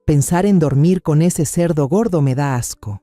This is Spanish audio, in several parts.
Pensar en dormir con ese cerdo gordo me da asco.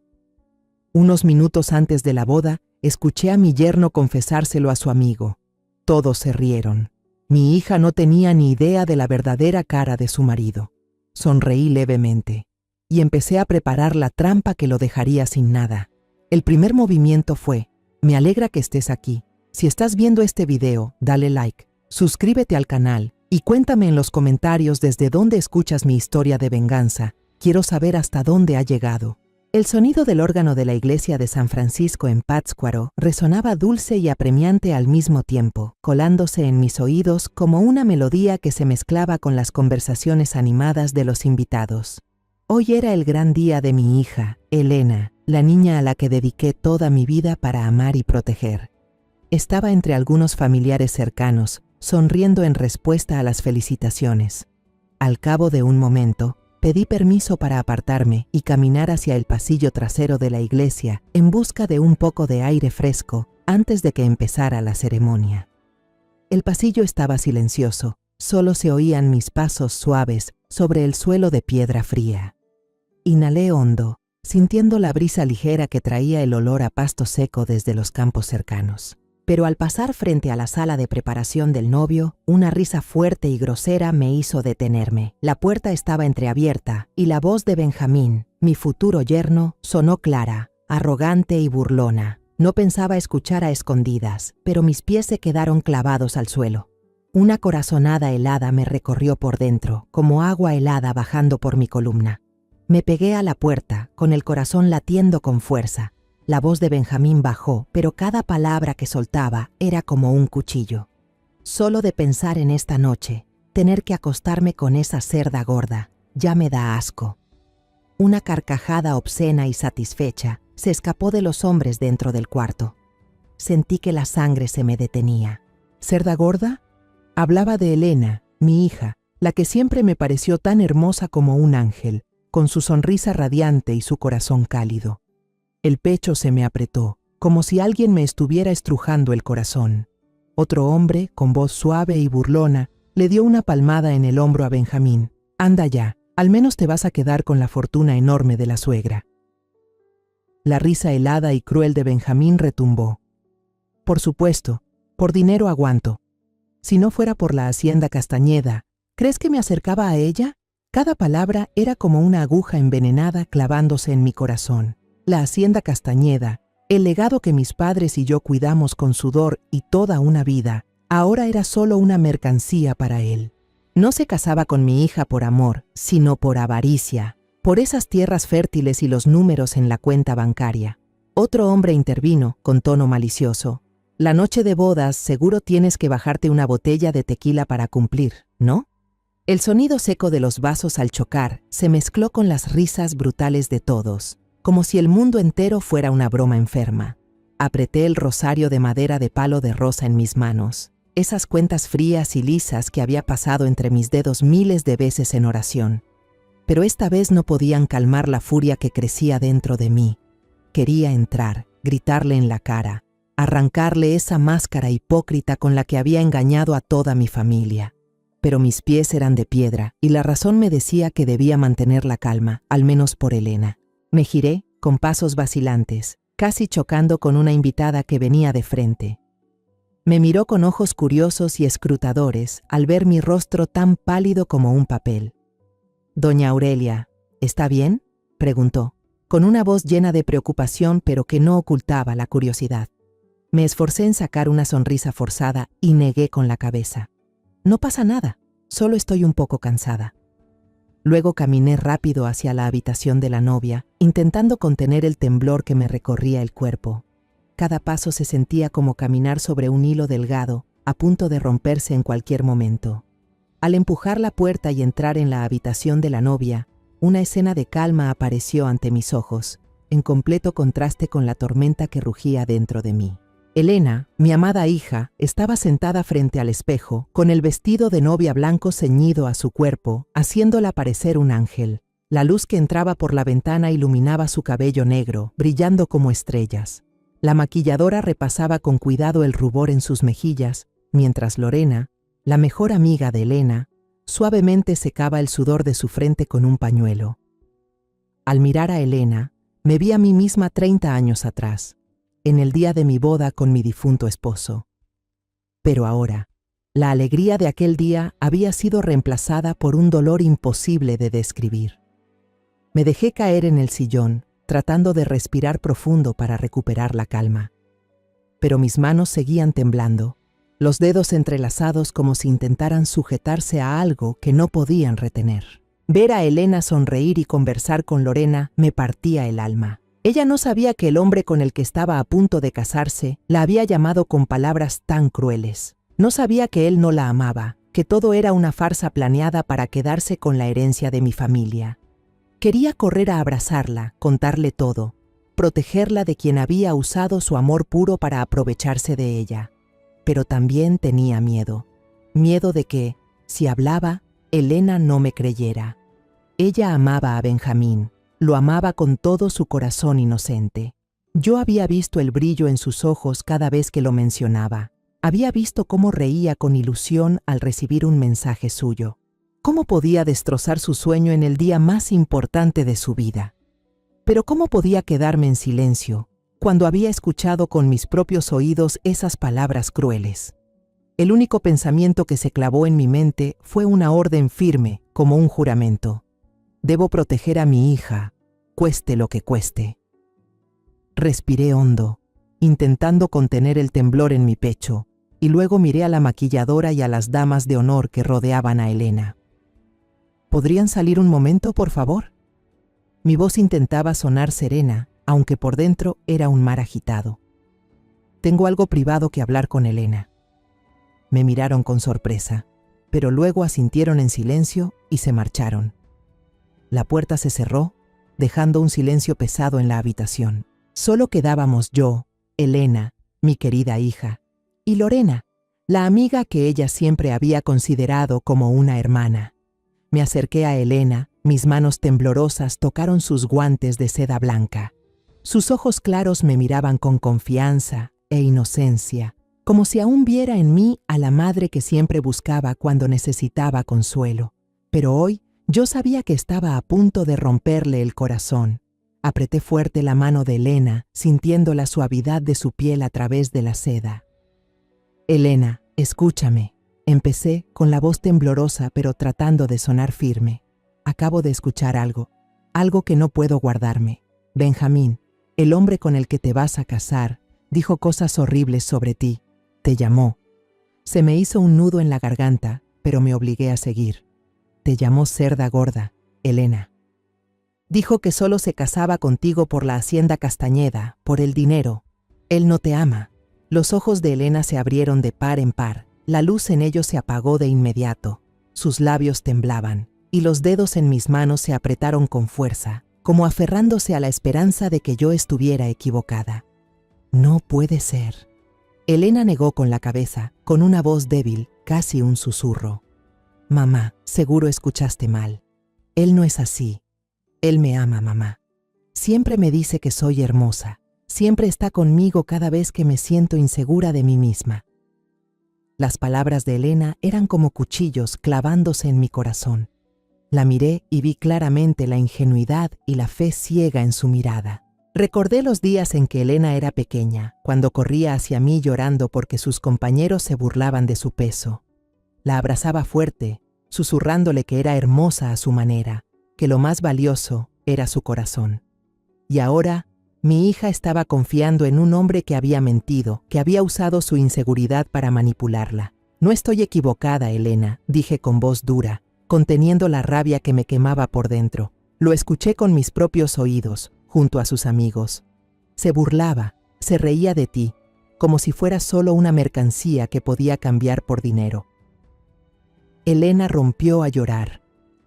Unos minutos antes de la boda, escuché a mi yerno confesárselo a su amigo. Todos se rieron. Mi hija no tenía ni idea de la verdadera cara de su marido. Sonreí levemente y empecé a preparar la trampa que lo dejaría sin nada. El primer movimiento fue: me alegra que estés aquí. Si estás viendo este video, dale like, suscríbete al canal y cuéntame en los comentarios desde dónde escuchas mi historia de venganza. Quiero saber hasta dónde ha llegado. El sonido del órgano de la iglesia de San Francisco en Pátzcuaro resonaba dulce y apremiante al mismo tiempo, colándose en mis oídos como una melodía que se mezclaba con las conversaciones animadas de los invitados. Hoy era el gran día de mi hija, Elena, la niña a la que dediqué toda mi vida para amar y proteger. Estaba entre algunos familiares cercanos, sonriendo en respuesta a las felicitaciones. Al cabo de un momento, pedí permiso para apartarme y caminar hacia el pasillo trasero de la iglesia en busca de un poco de aire fresco antes de que empezara la ceremonia. El pasillo estaba silencioso, solo se oían mis pasos suaves sobre el suelo de piedra fría. Inhalé hondo, sintiendo la brisa ligera que traía el olor a pasto seco desde los campos cercanos. Pero al pasar frente a la sala de preparación del novio, una risa fuerte y grosera me hizo detenerme. La puerta estaba entreabierta y la voz de Benjamín, mi futuro yerno, sonó clara, arrogante y burlona. No pensaba escuchar a escondidas, pero mis pies se quedaron clavados al suelo. Una corazonada helada me recorrió por dentro, como agua helada bajando por mi columna. Me pegué a la puerta, con el corazón latiendo con fuerza. La voz de Benjamín bajó, pero cada palabra que soltaba era como un cuchillo. Solo de pensar en esta noche, tener que acostarme con esa cerda gorda, ya me da asco. Una carcajada obscena y satisfecha se escapó de los hombres dentro del cuarto. Sentí que la sangre se me detenía. ¿Cerda gorda? Hablaba de Elena, mi hija, la que siempre me pareció tan hermosa como un ángel, con su sonrisa radiante y su corazón cálido. El pecho se me apretó, como si alguien me estuviera estrujando el corazón. Otro hombre, con voz suave y burlona, le dio una palmada en el hombro a Benjamín. «Anda ya, al menos te vas a quedar con la fortuna enorme de la suegra». La risa helada y cruel de Benjamín retumbó. «Por supuesto, por dinero aguanto. Si no fuera por la hacienda Castañeda, ¿crees que me acercaba a ella?». Cada palabra era como una aguja envenenada clavándose en mi corazón. La hacienda Castañeda, el legado que mis padres y yo cuidamos con sudor y toda una vida, ahora era solo una mercancía para él. No se casaba con mi hija por amor, sino por avaricia, por esas tierras fértiles y los números en la cuenta bancaria. Otro hombre intervino, con tono malicioso. «La noche de bodas seguro tienes que bajarte una botella de tequila para cumplir, ¿no?». El sonido seco de los vasos al chocar se mezcló con las risas brutales de todos, como si el mundo entero fuera una broma enferma. Apreté el rosario de madera de palo de rosa en mis manos, esas cuentas frías y lisas que había pasado entre mis dedos miles de veces en oración. Pero esta vez no podían calmar la furia que crecía dentro de mí. Quería entrar, gritarle en la cara, arrancarle esa máscara hipócrita con la que había engañado a toda mi familia. Pero mis pies eran de piedra y la razón me decía que debía mantener la calma, al menos por Elena. Me giré, con pasos vacilantes, casi chocando con una invitada que venía de frente. Me miró con ojos curiosos y escrutadores al ver mi rostro tan pálido como un papel. «Doña Aurelia, ¿está bien?», preguntó, con una voz llena de preocupación pero que no ocultaba la curiosidad. Me esforcé en sacar una sonrisa forzada y negué con la cabeza. «No pasa nada, solo estoy un poco cansada». Luego caminé rápido hacia la habitación de la novia, intentando contener el temblor que me recorría el cuerpo. Cada paso se sentía como caminar sobre un hilo delgado, a punto de romperse en cualquier momento. Al empujar la puerta y entrar en la habitación de la novia, una escena de calma apareció ante mis ojos, en completo contraste con la tormenta que rugía dentro de mí. Elena, mi amada hija, estaba sentada frente al espejo, con el vestido de novia blanco ceñido a su cuerpo, haciéndola parecer un ángel. La luz que entraba por la ventana iluminaba su cabello negro, brillando como estrellas. La maquilladora repasaba con cuidado el rubor en sus mejillas, mientras Lorena, la mejor amiga de Elena, Suavemente secaba el sudor de su frente con un pañuelo. Al mirar a Elena, me vi a mí misma 30 años atrás, en el día de mi boda con mi difunto esposo. Pero ahora, la alegría de aquel día había sido reemplazada por un dolor imposible de describir. Me dejé caer en el sillón, tratando de respirar profundo para recuperar la calma. Pero mis manos seguían temblando, los dedos entrelazados como si intentaran sujetarse a algo que no podían retener. Ver a Elena sonreír y conversar con Lorena me partía el alma. Ella no sabía que el hombre con el que estaba a punto de casarse la había llamado con palabras tan crueles. No sabía que él no la amaba, que todo era una farsa planeada para quedarse con la herencia de mi familia. Quería correr a abrazarla, contarle todo, protegerla de quien había usado su amor puro para aprovecharse de ella. Pero también tenía miedo. Miedo de que, si hablaba, Elena no me creyera. Ella amaba a Benjamín, lo amaba con todo su corazón inocente. Yo había visto el brillo en sus ojos cada vez que lo mencionaba. Había visto cómo reía con ilusión al recibir un mensaje suyo. ¿Cómo podía destrozar su sueño en el día más importante de su vida? Pero ¿cómo podía quedarme en silencio cuando había escuchado con mis propios oídos esas palabras crueles? El único pensamiento que se clavó en mi mente fue una orden firme, como un juramento. Debo proteger a mi hija, cueste lo que cueste. Respiré hondo, intentando contener el temblor en mi pecho, y luego miré a la maquilladora y a las damas de honor que rodeaban a Elena. ¿Podrían salir un momento, por favor? Mi voz intentaba sonar serena, aunque por dentro era un mar agitado. Tengo algo privado que hablar con Elena. Me miraron con sorpresa, pero luego asintieron en silencio y se marcharon. La puerta se cerró, dejando un silencio pesado en la habitación. Solo quedábamos yo, Elena, mi querida hija, y Lorena, la amiga que ella siempre había considerado como una hermana. Me acerqué a Elena, mis manos temblorosas tocaron sus guantes de seda blanca. Sus ojos claros me miraban con confianza e inocencia, como si aún viera en mí a la madre que siempre buscaba cuando necesitaba consuelo. Pero hoy yo sabía que estaba a punto de romperle el corazón. Apreté fuerte la mano de Elena, sintiendo la suavidad de su piel a través de la seda. Elena, escúchame. Empecé con la voz temblorosa pero tratando de sonar firme. Acabo de escuchar algo que no puedo guardarme. Benjamín, el hombre con el que te vas a casar, dijo cosas horribles sobre ti. Te llamó. Se me hizo un nudo en la garganta, pero me obligué a seguir. Te llamó cerda gorda, Elena. Dijo que solo se casaba contigo por la hacienda Castañeda, por el dinero. Él no te ama. Los ojos de Elena se abrieron de par en par. La luz en ellos se apagó de inmediato. Sus labios temblaban, y los dedos en mis manos se apretaron con fuerza, como aferrándose a la esperanza de que yo estuviera equivocada. No puede ser. Elena negó con la cabeza, con una voz débil, casi un susurro. Mamá, seguro escuchaste mal. Él no es así. Él me ama, mamá. Siempre me dice que soy hermosa. Siempre está conmigo cada vez que me siento insegura de mí misma. Las palabras de Elena eran como cuchillos clavándose en mi corazón. La miré y vi claramente la ingenuidad y la fe ciega en su mirada. Recordé los días en que Elena era pequeña, cuando corría hacia mí llorando porque sus compañeros se burlaban de su peso. La abrazaba fuerte, susurrándole que era hermosa a su manera, que lo más valioso era su corazón. Y ahora, mi hija estaba confiando en un hombre que había mentido, que había usado su inseguridad para manipularla. No estoy equivocada, Elena, dije con voz dura, conteniendo la rabia que me quemaba por dentro. Lo escuché con mis propios oídos, junto a sus amigos. Se burlaba, se reía de ti, como si fuera solo una mercancía que podía cambiar por dinero. Elena rompió a llorar.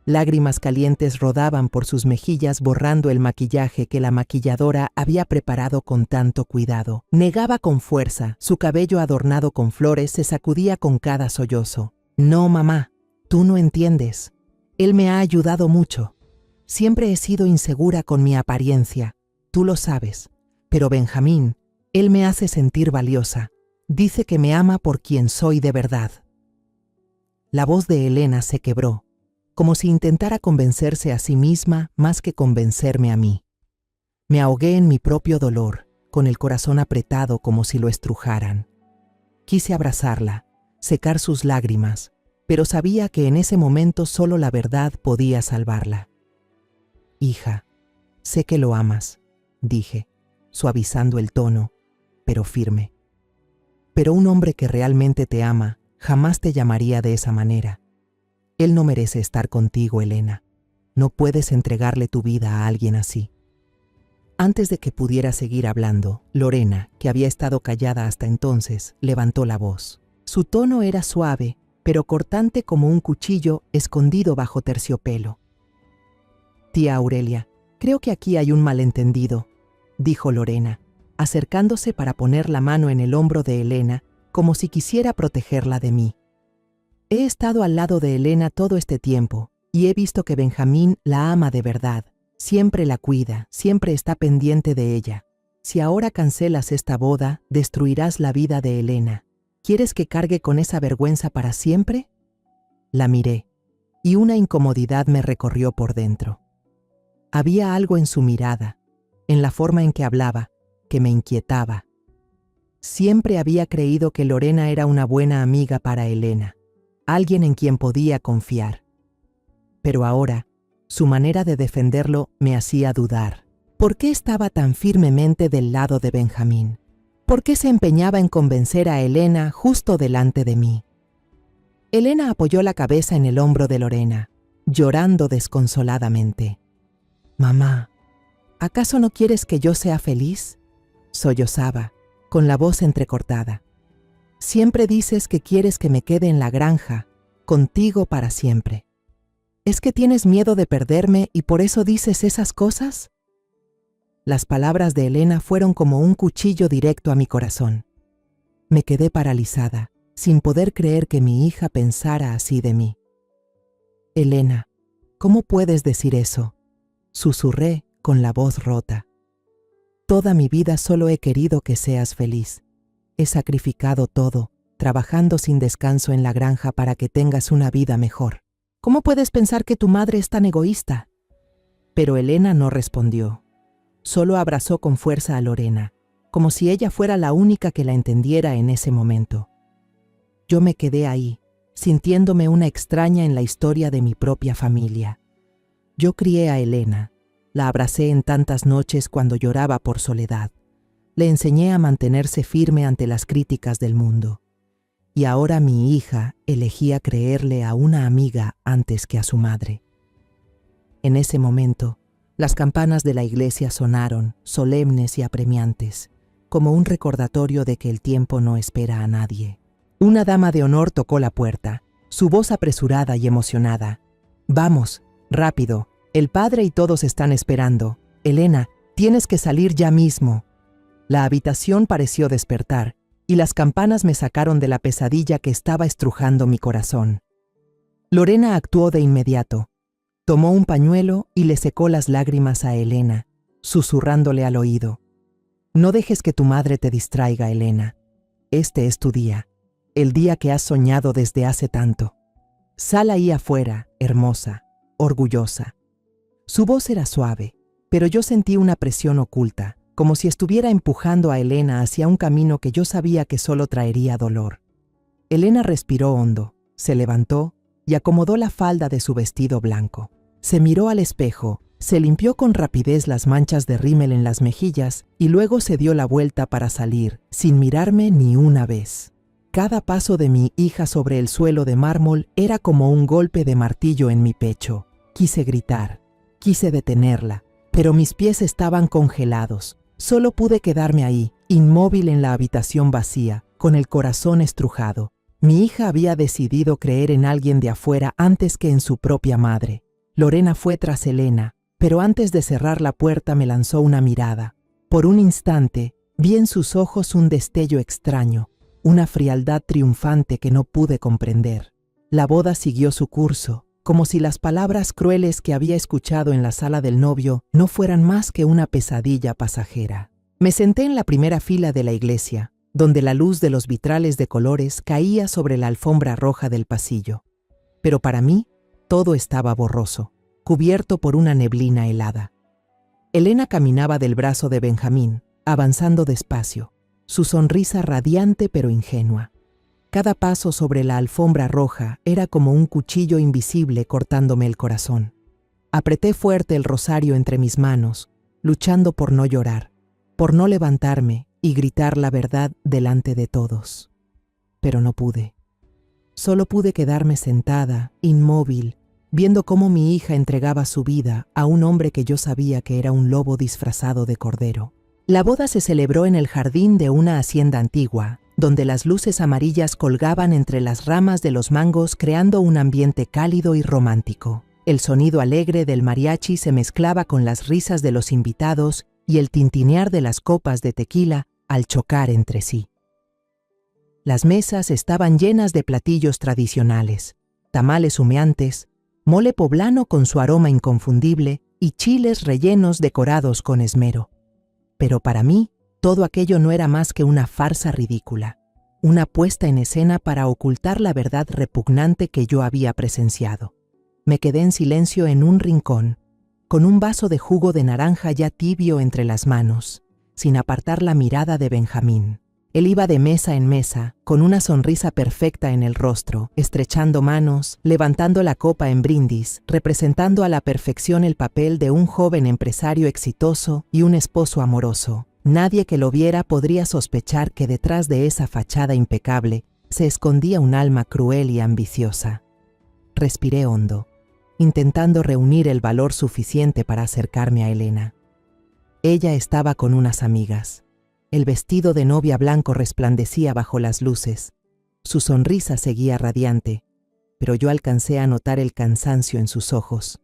Lágrimas calientes rodaban por sus mejillas borrando el maquillaje que la maquilladora había preparado con tanto cuidado. Negaba con fuerza, su cabello adornado con flores se sacudía con cada sollozo. No, mamá, tú no entiendes. Él me ha ayudado mucho. Siempre he sido insegura con mi apariencia, tú lo sabes. Pero Benjamín, él me hace sentir valiosa. Dice que me ama por quien soy de verdad. La voz de Elena se quebró, como si intentara convencerse a sí misma más que convencerme a mí. Me ahogué en mi propio dolor, con el corazón apretado como si lo estrujaran. Quise abrazarla, secar sus lágrimas, pero sabía que en ese momento solo la verdad podía salvarla. Hija, sé que lo amas, dije, suavizando el tono, pero firme. Pero un hombre que realmente te ama jamás te llamaría de esa manera. Él no merece estar contigo, Elena. No puedes entregarle tu vida a alguien así. Antes de que pudiera seguir hablando, Lorena, que había estado callada hasta entonces, levantó la voz. Su tono era suave, pero cortante como un cuchillo escondido bajo terciopelo. Tía Aurelia, creo que aquí hay un malentendido, dijo Lorena, acercándose para poner la mano en el hombro de Elena, como si quisiera protegerla de mí. He estado al lado de Elena todo este tiempo, y he visto que Benjamín la ama de verdad. Siempre la cuida, siempre está pendiente de ella. Si ahora cancelas esta boda, destruirás la vida de Elena. ¿Quieres que cargue con esa vergüenza para siempre? La miré, y una incomodidad me recorrió por dentro. Había algo en su mirada, en la forma en que hablaba, que me inquietaba. Siempre había creído que Lorena era una buena amiga para Elena, alguien en quien podía confiar. Pero ahora, su manera de defenderlo me hacía dudar. ¿Por qué estaba tan firmemente del lado de Benjamín? ¿Por qué se empeñaba en convencer a Elena justo delante de mí? Elena apoyó la cabeza en el hombro de Lorena, llorando desconsoladamente. «Mamá, ¿acaso no quieres que yo sea feliz?», sollozaba, con la voz entrecortada. «Siempre dices que quieres que me quede en la granja, contigo para siempre. ¿Es que tienes miedo de perderme y por eso dices esas cosas?». Las palabras de Elena fueron como un cuchillo directo a mi corazón. Me quedé paralizada, sin poder creer que mi hija pensara así de mí. «Elena, ¿cómo puedes decir eso?», susurré con la voz rota. «Toda mi vida solo he querido que seas feliz. He sacrificado todo, trabajando sin descanso en la granja para que tengas una vida mejor. ¿Cómo puedes pensar que tu madre es tan egoísta?». Pero Elena no respondió. Solo abrazó con fuerza a Lorena, como si ella fuera la única que la entendiera en ese momento. Yo me quedé ahí, sintiéndome una extraña en la historia de mi propia familia. Yo crié a Elena, la abracé en tantas noches cuando lloraba por soledad. Le enseñé a mantenerse firme ante las críticas del mundo. Y ahora mi hija elegía creerle a una amiga antes que a su madre. En ese momento, las campanas de la iglesia sonaron, solemnes y apremiantes, como un recordatorio de que el tiempo no espera a nadie. Una dama de honor tocó la puerta, su voz apresurada y emocionada. «Vamos, rápido, el padre y todos están esperando. Elena, tienes que salir ya mismo». La habitación pareció despertar, y las campanas me sacaron de la pesadilla que estaba estrujando mi corazón. Lorena actuó de inmediato. Tomó un pañuelo y le secó las lágrimas a Elena, susurrándole al oído. «No dejes que tu madre te distraiga, Elena. Este es tu día, el día que has soñado desde hace tanto. Sal ahí afuera, hermosa, orgullosa». Su voz era suave, pero yo sentí una presión oculta, como si estuviera empujando a Elena hacia un camino que yo sabía que solo traería dolor. Elena respiró hondo, se levantó y acomodó la falda de su vestido blanco. Se miró al espejo, se limpió con rapidez las manchas de rímel en las mejillas y luego se dio la vuelta para salir, sin mirarme ni una vez. Cada paso de mi hija sobre el suelo de mármol era como un golpe de martillo en mi pecho. Quise gritar, quise detenerla, pero mis pies estaban congelados. Solo pude quedarme ahí, inmóvil en la habitación vacía, con el corazón estrujado. Mi hija había decidido creer en alguien de afuera antes que en su propia madre. Lorena fue tras Elena, pero antes de cerrar la puerta me lanzó una mirada. Por un instante, vi en sus ojos un destello extraño, una frialdad triunfante que no pude comprender. La boda siguió su curso, como si las palabras crueles que había escuchado en la sala del novio no fueran más que una pesadilla pasajera. Me senté en la primera fila de la iglesia, donde la luz de los vitrales de colores caía sobre la alfombra roja del pasillo. Pero para mí, todo estaba borroso, cubierto por una neblina helada. Elena caminaba del brazo de Benjamín, avanzando despacio, su sonrisa radiante pero ingenua. Cada paso sobre la alfombra roja era como un cuchillo invisible cortándome el corazón. Apreté fuerte el rosario entre mis manos, luchando por no llorar, por no levantarme y gritar la verdad delante de todos. Pero no pude. Solo pude quedarme sentada, inmóvil, viendo cómo mi hija entregaba su vida a un hombre que yo sabía que era un lobo disfrazado de cordero. La boda se celebró en el jardín de una hacienda antigua, donde las luces amarillas colgaban entre las ramas de los mangos creando un ambiente cálido y romántico. El sonido alegre del mariachi se mezclaba con las risas de los invitados y el tintinear de las copas de tequila al chocar entre sí. Las mesas estaban llenas de platillos tradicionales, tamales humeantes, mole poblano con su aroma inconfundible y chiles rellenos decorados con esmero. Pero para mí, todo aquello no era más que una farsa ridícula, una puesta en escena para ocultar la verdad repugnante que yo había presenciado. Me quedé en silencio en un rincón, con un vaso de jugo de naranja ya tibio entre las manos, sin apartar la mirada de Benjamín. Él iba de mesa en mesa, con una sonrisa perfecta en el rostro, estrechando manos, levantando la copa en brindis, representando a la perfección el papel de un joven empresario exitoso y un esposo amoroso. Nadie que lo viera podría sospechar que detrás de esa fachada impecable se escondía un alma cruel y ambiciosa. Respiré hondo, intentando reunir el valor suficiente para acercarme a Elena. Ella estaba con unas amigas. El vestido de novia blanco resplandecía bajo las luces. Su sonrisa seguía radiante, pero yo alcancé a notar el cansancio en sus ojos.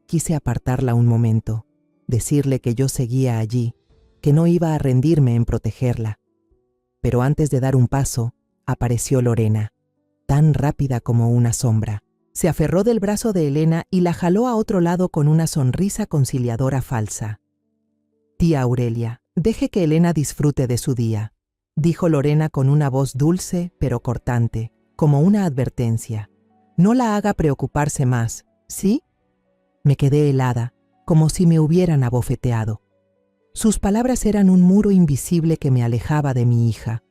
Quise apartarla un momento, decirle que yo seguía allí, que no iba a rendirme en protegerla. Pero antes de dar un paso, apareció Lorena, tan rápida como una sombra. Se aferró del brazo de Elena y la jaló a otro lado con una sonrisa conciliadora falsa. «Tía Aurelia, deje que Elena disfrute de su día», dijo Lorena con una voz dulce pero cortante, como una advertencia. «No la haga preocuparse más, ¿sí?» Me quedé helada, como si me hubieran abofeteado. Sus palabras eran un muro invisible que me alejaba de mi hija.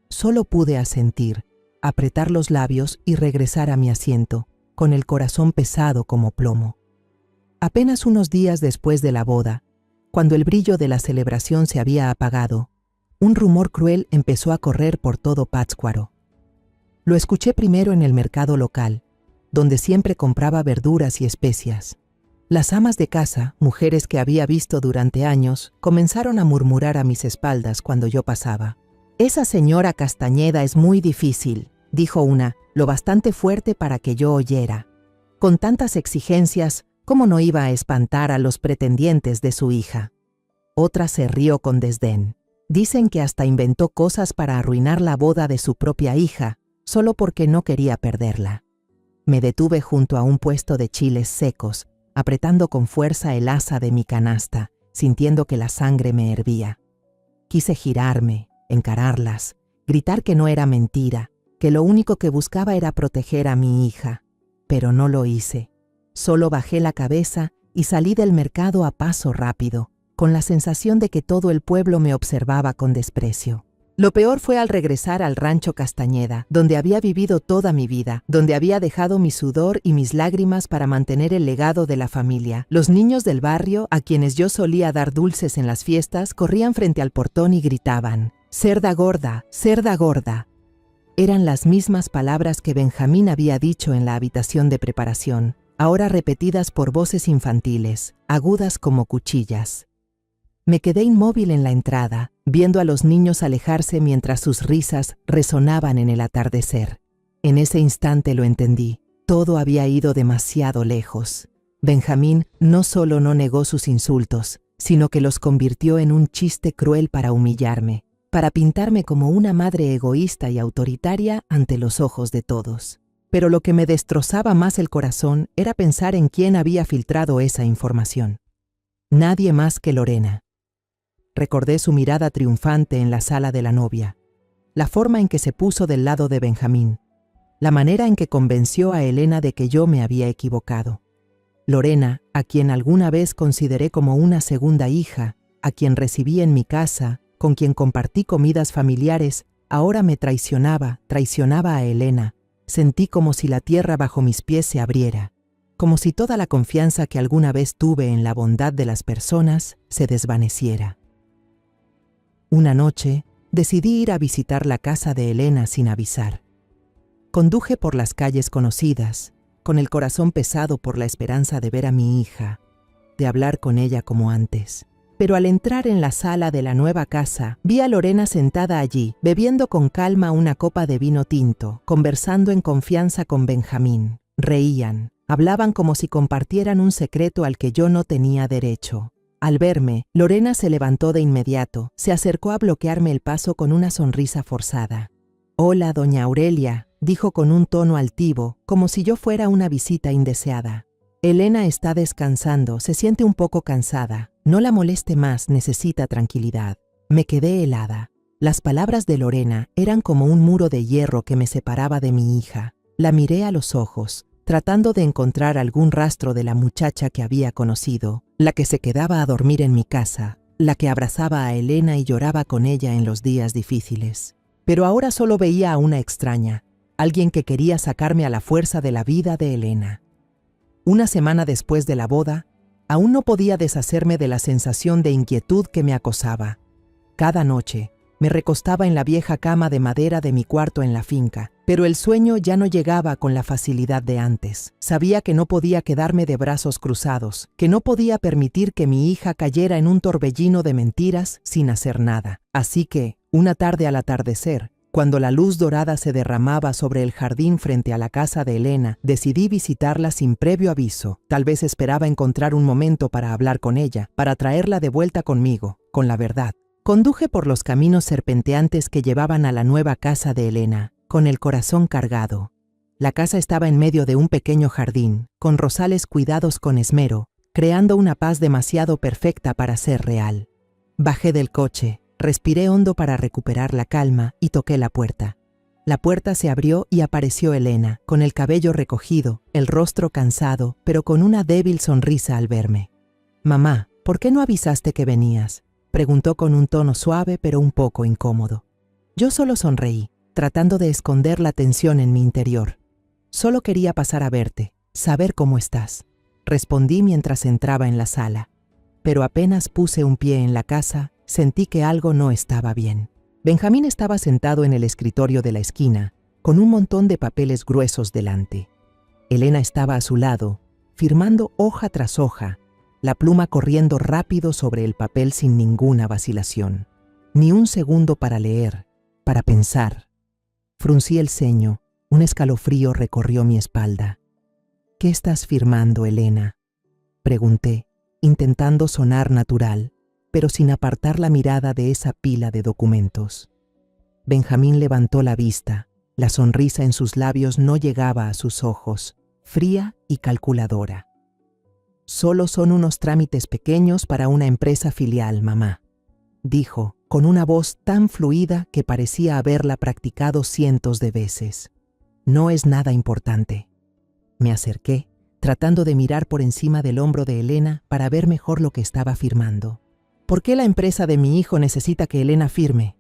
Solo pude asentir, apretar los labios y regresar a mi asiento, con el corazón pesado como plomo. Apenas unos días después de la boda, cuando el brillo de la celebración se había apagado, un rumor cruel empezó a correr por todo Pátzcuaro. Lo escuché primero en el mercado local, donde siempre compraba verduras y especias. Las amas de casa, mujeres que había visto durante años, comenzaron a murmurar a mis espaldas cuando yo pasaba. «Esa señora Castañeda es muy difícil», dijo una, lo bastante fuerte para que yo oyera. «Con tantas exigencias, ¿cómo no iba a espantar a los pretendientes de su hija?» Otra se rió con desdén. «Dicen que hasta inventó cosas para arruinar la boda de su propia hija, solo porque no quería perderla». Me detuve junto a un puesto de chiles secos, apretando con fuerza el asa de mi canasta, sintiendo que la sangre me hervía. Quise girarme, encararlas, gritar que no era mentira, que lo único que buscaba era proteger a mi hija, pero no lo hice. Solo bajé la cabeza y salí del mercado a paso rápido, con la sensación de que todo el pueblo me observaba con desprecio. Lo peor fue al regresar al rancho Castañeda, donde había vivido toda mi vida, donde había dejado mi sudor y mis lágrimas para mantener el legado de la familia. Los niños del barrio, a quienes yo solía dar dulces en las fiestas, corrían frente al portón y gritaban: «¡Cerda gorda! ¡Cerda gorda!». Eran las mismas palabras que Benjamín había dicho en la habitación de preparación, ahora repetidas por voces infantiles, agudas como cuchillas. Me quedé inmóvil en la entrada, viendo a los niños alejarse mientras sus risas resonaban en el atardecer. En ese instante lo entendí. Todo había ido demasiado lejos. Benjamín no solo no negó sus insultos, sino que los convirtió en un chiste cruel para humillarme, para pintarme como una madre egoísta y autoritaria ante los ojos de todos. Pero lo que me destrozaba más el corazón era pensar en quién había filtrado esa información. Nadie más que Lorena. Recordé su mirada triunfante en la sala de la novia, la forma en que se puso del lado de Benjamín. la manera en que convenció a Elena de que yo me había equivocado. Lorena, a quien alguna vez consideré como una segunda hija, a quien recibí en mi casa, con quien compartí comidas familiares, ahora me traicionaba a Elena. Sentí como si la tierra bajo mis pies se abriera, como si toda la confianza que alguna vez tuve en la bondad de las personas se desvaneciera. Una noche, decidí ir a visitar la casa de Elena sin avisar. Conduje por las calles conocidas, con el corazón pesado por la esperanza de ver a mi hija, de hablar con ella como antes. Pero al entrar en la sala de la nueva casa, vi a Lorena sentada allí, bebiendo con calma una copa de vino tinto, conversando en confianza con Benjamín. Reían, hablaban como si compartieran un secreto al que yo no tenía derecho. Al verme, Lorena se levantó de inmediato, se acercó a bloquearme el paso con una sonrisa forzada. «Hola, doña Aurelia», dijo con un tono altivo, como si yo fuera una visita indeseada. «Elena está descansando, se siente un poco cansada. No la moleste más, necesita tranquilidad». Me quedé helada. Las palabras de Lorena eran como un muro de hierro que me separaba de mi hija. La miré a los ojos, tratando de encontrar algún rastro de la muchacha que había conocido, la que se quedaba a dormir en mi casa, la que abrazaba a Elena y lloraba con ella en los días difíciles. Pero ahora solo veía a una extraña, alguien que quería sacarme a la fuerza de la vida de Elena. Una semana después de la boda, aún no podía deshacerme de la sensación de inquietud que me acosaba. Cada noche, me recostaba en la vieja cama de madera de mi cuarto en la finca, pero el sueño ya no llegaba con la facilidad de antes. Sabía que no podía quedarme de brazos cruzados, que no podía permitir que mi hija cayera en un torbellino de mentiras sin hacer nada. Así que, una tarde al atardecer, cuando la luz dorada se derramaba sobre el jardín frente a la casa de Elena, decidí visitarla sin previo aviso. Tal vez esperaba encontrar un momento para hablar con ella, para traerla de vuelta conmigo, con la verdad. Conduje por los caminos serpenteantes que llevaban a la nueva casa de Elena, con el corazón cargado. La casa estaba en medio de un pequeño jardín, con rosales cuidados con esmero, creando una paz demasiado perfecta para ser real. Bajé del coche. Respiré hondo para recuperar la calma y toqué la puerta. La puerta se abrió y apareció Elena, con el cabello recogido, el rostro cansado, pero con una débil sonrisa al verme. «Mamá, ¿por qué no avisaste que venías?», preguntó con un tono suave pero un poco incómodo. Yo solo sonreí, tratando de esconder la tensión en mi interior. «Solo quería pasar a verte, saber cómo estás», respondí mientras entraba en la sala. Pero apenas puse un pie en la casa, sentí que algo no estaba bien. Benjamín estaba sentado en el escritorio de la esquina, con un montón de papeles gruesos delante. Elena estaba a su lado, firmando hoja tras hoja, la pluma corriendo rápido sobre el papel sin ninguna vacilación. Ni un segundo para leer, para pensar. Fruncí el ceño, un escalofrío recorrió mi espalda. «¿Qué estás firmando, Elena?», pregunté, intentando sonar natural, pero sin apartar la mirada de esa pila de documentos. Benjamín levantó la vista. La sonrisa en sus labios no llegaba a sus ojos, fría y calculadora. «Solo son unos trámites pequeños para una empresa filial, mamá», dijo, con una voz tan fluida que parecía haberla practicado cientos de veces. «No es nada importante». Me acerqué, tratando de mirar por encima del hombro de Elena para ver mejor lo que estaba firmando. «¿Por qué la empresa de mi hijo necesita que Elena firme?»,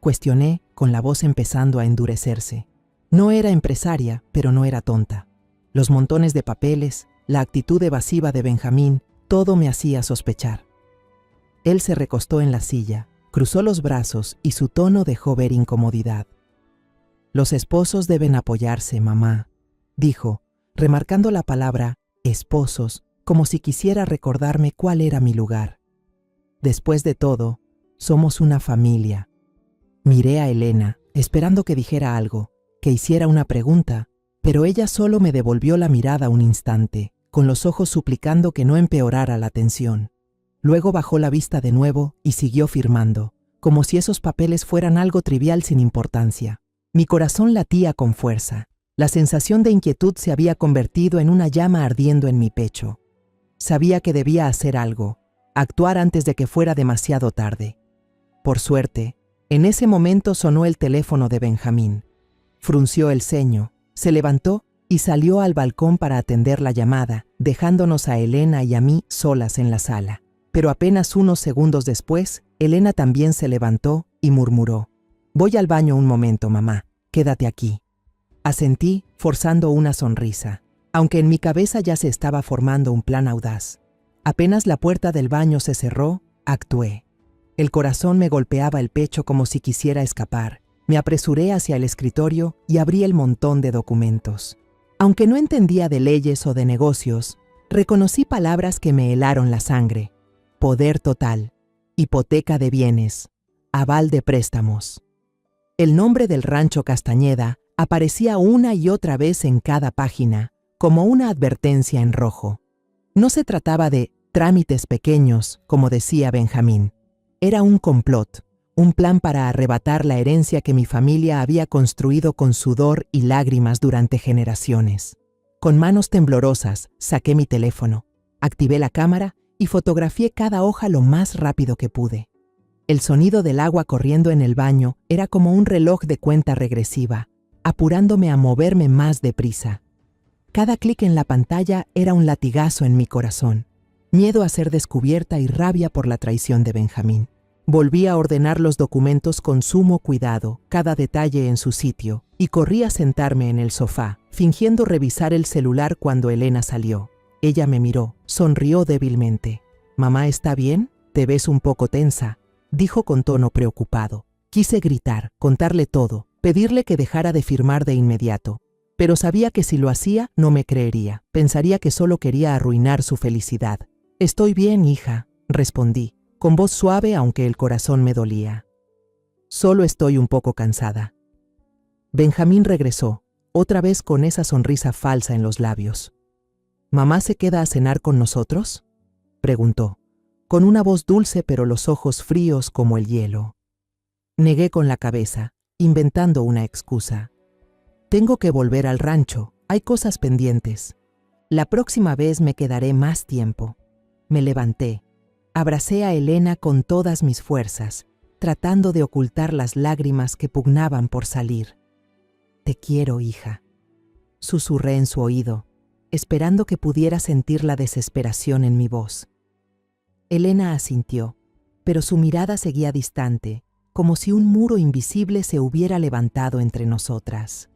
cuestioné, con la voz empezando a endurecerse. No era empresaria, pero no era tonta. Los montones de papeles, la actitud evasiva de Benjamín, todo me hacía sospechar. Él se recostó en la silla, cruzó los brazos y su tono dejó ver incomodidad. «Los esposos deben apoyarse, mamá», dijo, remarcando la palabra «esposos», como si quisiera recordarme cuál era mi lugar. «Después de todo, somos una familia». Miré a Elena, esperando que dijera algo, que hiciera una pregunta, pero ella solo me devolvió la mirada un instante, con los ojos suplicando que no empeorara la tensión. Luego bajó la vista de nuevo y siguió firmando, como si esos papeles fueran algo trivial sin importancia. Mi corazón latía con fuerza. La sensación de inquietud se había convertido en una llama ardiendo en mi pecho. Sabía que debía hacer algo, actuar antes de que fuera demasiado tarde. Por suerte, en ese momento sonó el teléfono de Benjamín. Frunció el ceño, Se levantó y salió al balcón para atender la llamada, dejándonos a Elena y a mí solas en la sala. Pero apenas unos segundos después, Elena también se levantó y murmuró: «Voy al baño un momento, mamá. Quédate aquí». Asentí, forzando una sonrisa, aunque en mi cabeza ya se estaba formando un plan audaz. Apenas la puerta del baño se cerró, actué. El corazón me golpeaba el pecho como si quisiera escapar. Me apresuré hacia el escritorio y abrí el montón de documentos. Aunque no entendía de leyes o de negocios, reconocí palabras que me helaron la sangre: poder total, hipoteca de bienes, aval de préstamos. El nombre del rancho Castañeda aparecía una y otra vez en cada página, como una advertencia en rojo. No se trataba de trámites pequeños, como decía Benjamín. Era un complot, un plan para arrebatar la herencia que mi familia había construido con sudor y lágrimas durante generaciones. Con manos temblorosas saqué mi teléfono, activé la cámara y fotografié cada hoja lo más rápido que pude. El sonido del agua corriendo en el baño era como un reloj de cuenta regresiva, apurándome a moverme más deprisa. Cada clic en la pantalla era un latigazo en mi corazón, miedo a ser descubierta y rabia por la traición de Benjamín. Volví a ordenar los documentos con sumo cuidado, cada detalle en su sitio, y corrí a sentarme en el sofá, fingiendo revisar el celular cuando Elena salió. Ella me miró, sonrió débilmente. «Mamá, ¿está bien? Te ves un poco tensa», dijo con tono preocupado. Quise gritar, contarle todo, pedirle que dejara de firmar de inmediato, pero sabía que si lo hacía no me creería, pensaría que solo quería arruinar su felicidad. «Estoy bien, hija», respondí, con voz suave aunque el corazón me dolía. «Solo estoy un poco cansada». Benjamín regresó, otra vez con esa sonrisa falsa en los labios. «¿Mamá se queda a cenar con nosotros?», preguntó, con una voz dulce pero los ojos fríos como el hielo. Negué con la cabeza, inventando una excusa. «Tengo que volver al rancho, hay cosas pendientes. La próxima vez me quedaré más tiempo». Me levanté. Abracé a Elena con todas mis fuerzas, tratando de ocultar las lágrimas que pugnaban por salir. «Te quiero, hija», susurré en su oído, esperando que pudiera sentir la desesperación en mi voz. Elena asintió, pero su mirada seguía distante, como si un muro invisible se hubiera levantado entre nosotras.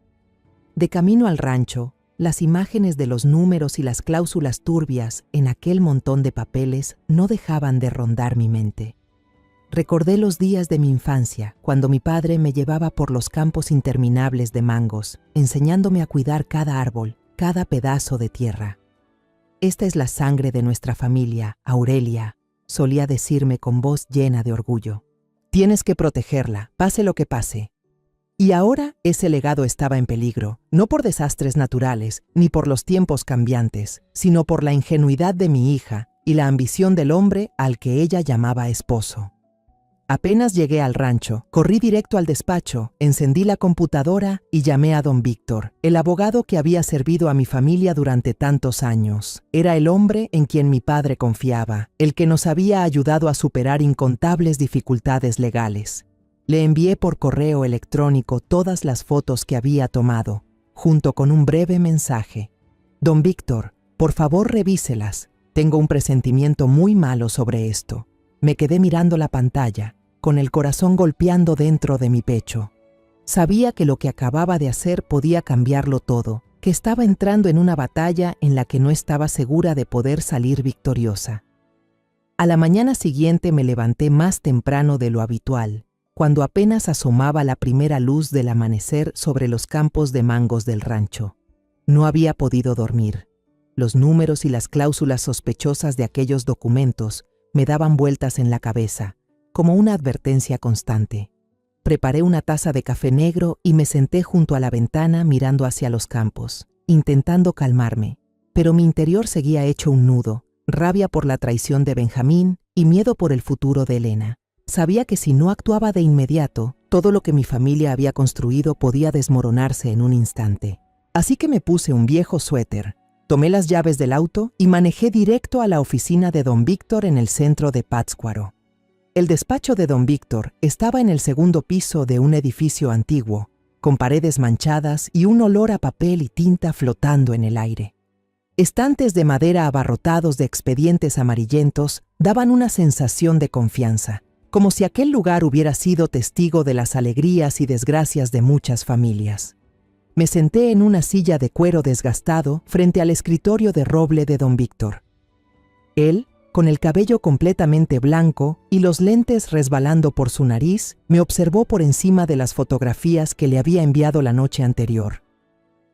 De camino al rancho, las imágenes de los números y las cláusulas turbias en aquel montón de papeles no dejaban de rondar mi mente. Recordé los días de mi infancia, cuando mi padre me llevaba por los campos interminables de mangos, enseñándome a cuidar cada árbol, cada pedazo de tierra. «Esta es la sangre de nuestra familia, Aurelia», solía decirme con voz llena de orgullo. «Tienes que protegerla, pase lo que pase». Y ahora ese legado estaba en peligro, no por desastres naturales, ni por los tiempos cambiantes, sino por la ingenuidad de mi hija y la ambición del hombre al que ella llamaba esposo. Apenas llegué al rancho, corrí directo al despacho, encendí la computadora y llamé a don Víctor, el abogado que había servido a mi familia durante tantos años. Era el hombre en quien mi padre confiaba, el que nos había ayudado a superar incontables dificultades legales. Le envié por correo electrónico todas las fotos que había tomado, junto con un breve mensaje. «Don Víctor, por favor revíselas. Tengo un presentimiento muy malo sobre esto». Me quedé mirando la pantalla, con el corazón golpeando dentro de mi pecho. Sabía que lo que acababa de hacer podía cambiarlo todo, que estaba entrando en una batalla en la que no estaba segura de poder salir victoriosa. A la mañana siguiente me levanté más temprano de lo habitual, cuando apenas asomaba la primera luz del amanecer sobre los campos de mangos del rancho. No había podido dormir. Los números y las cláusulas sospechosas de aquellos documentos me daban vueltas en la cabeza, como una advertencia constante. Preparé una taza de café negro y me senté junto a la ventana mirando hacia los campos, intentando calmarme, pero mi interior seguía hecho un nudo, rabia por la traición de Benjamín y miedo por el futuro de Elena. Sabía que si no actuaba de inmediato, todo lo que mi familia había construido podía desmoronarse en un instante. Así que me puse un viejo suéter, tomé las llaves del auto y manejé directo a la oficina de don Víctor en el centro de Pátzcuaro. El despacho de don Víctor estaba en el segundo piso de un edificio antiguo, con paredes manchadas y un olor a papel y tinta flotando en el aire. Estantes de madera abarrotados de expedientes amarillentos daban una sensación de confianza, como si aquel lugar hubiera sido testigo de las alegrías y desgracias de muchas familias. Me senté en una silla de cuero desgastado frente al escritorio de roble de don Víctor. Él, con el cabello completamente blanco y los lentes resbalando por su nariz, me observó por encima de las fotografías que le había enviado la noche anterior.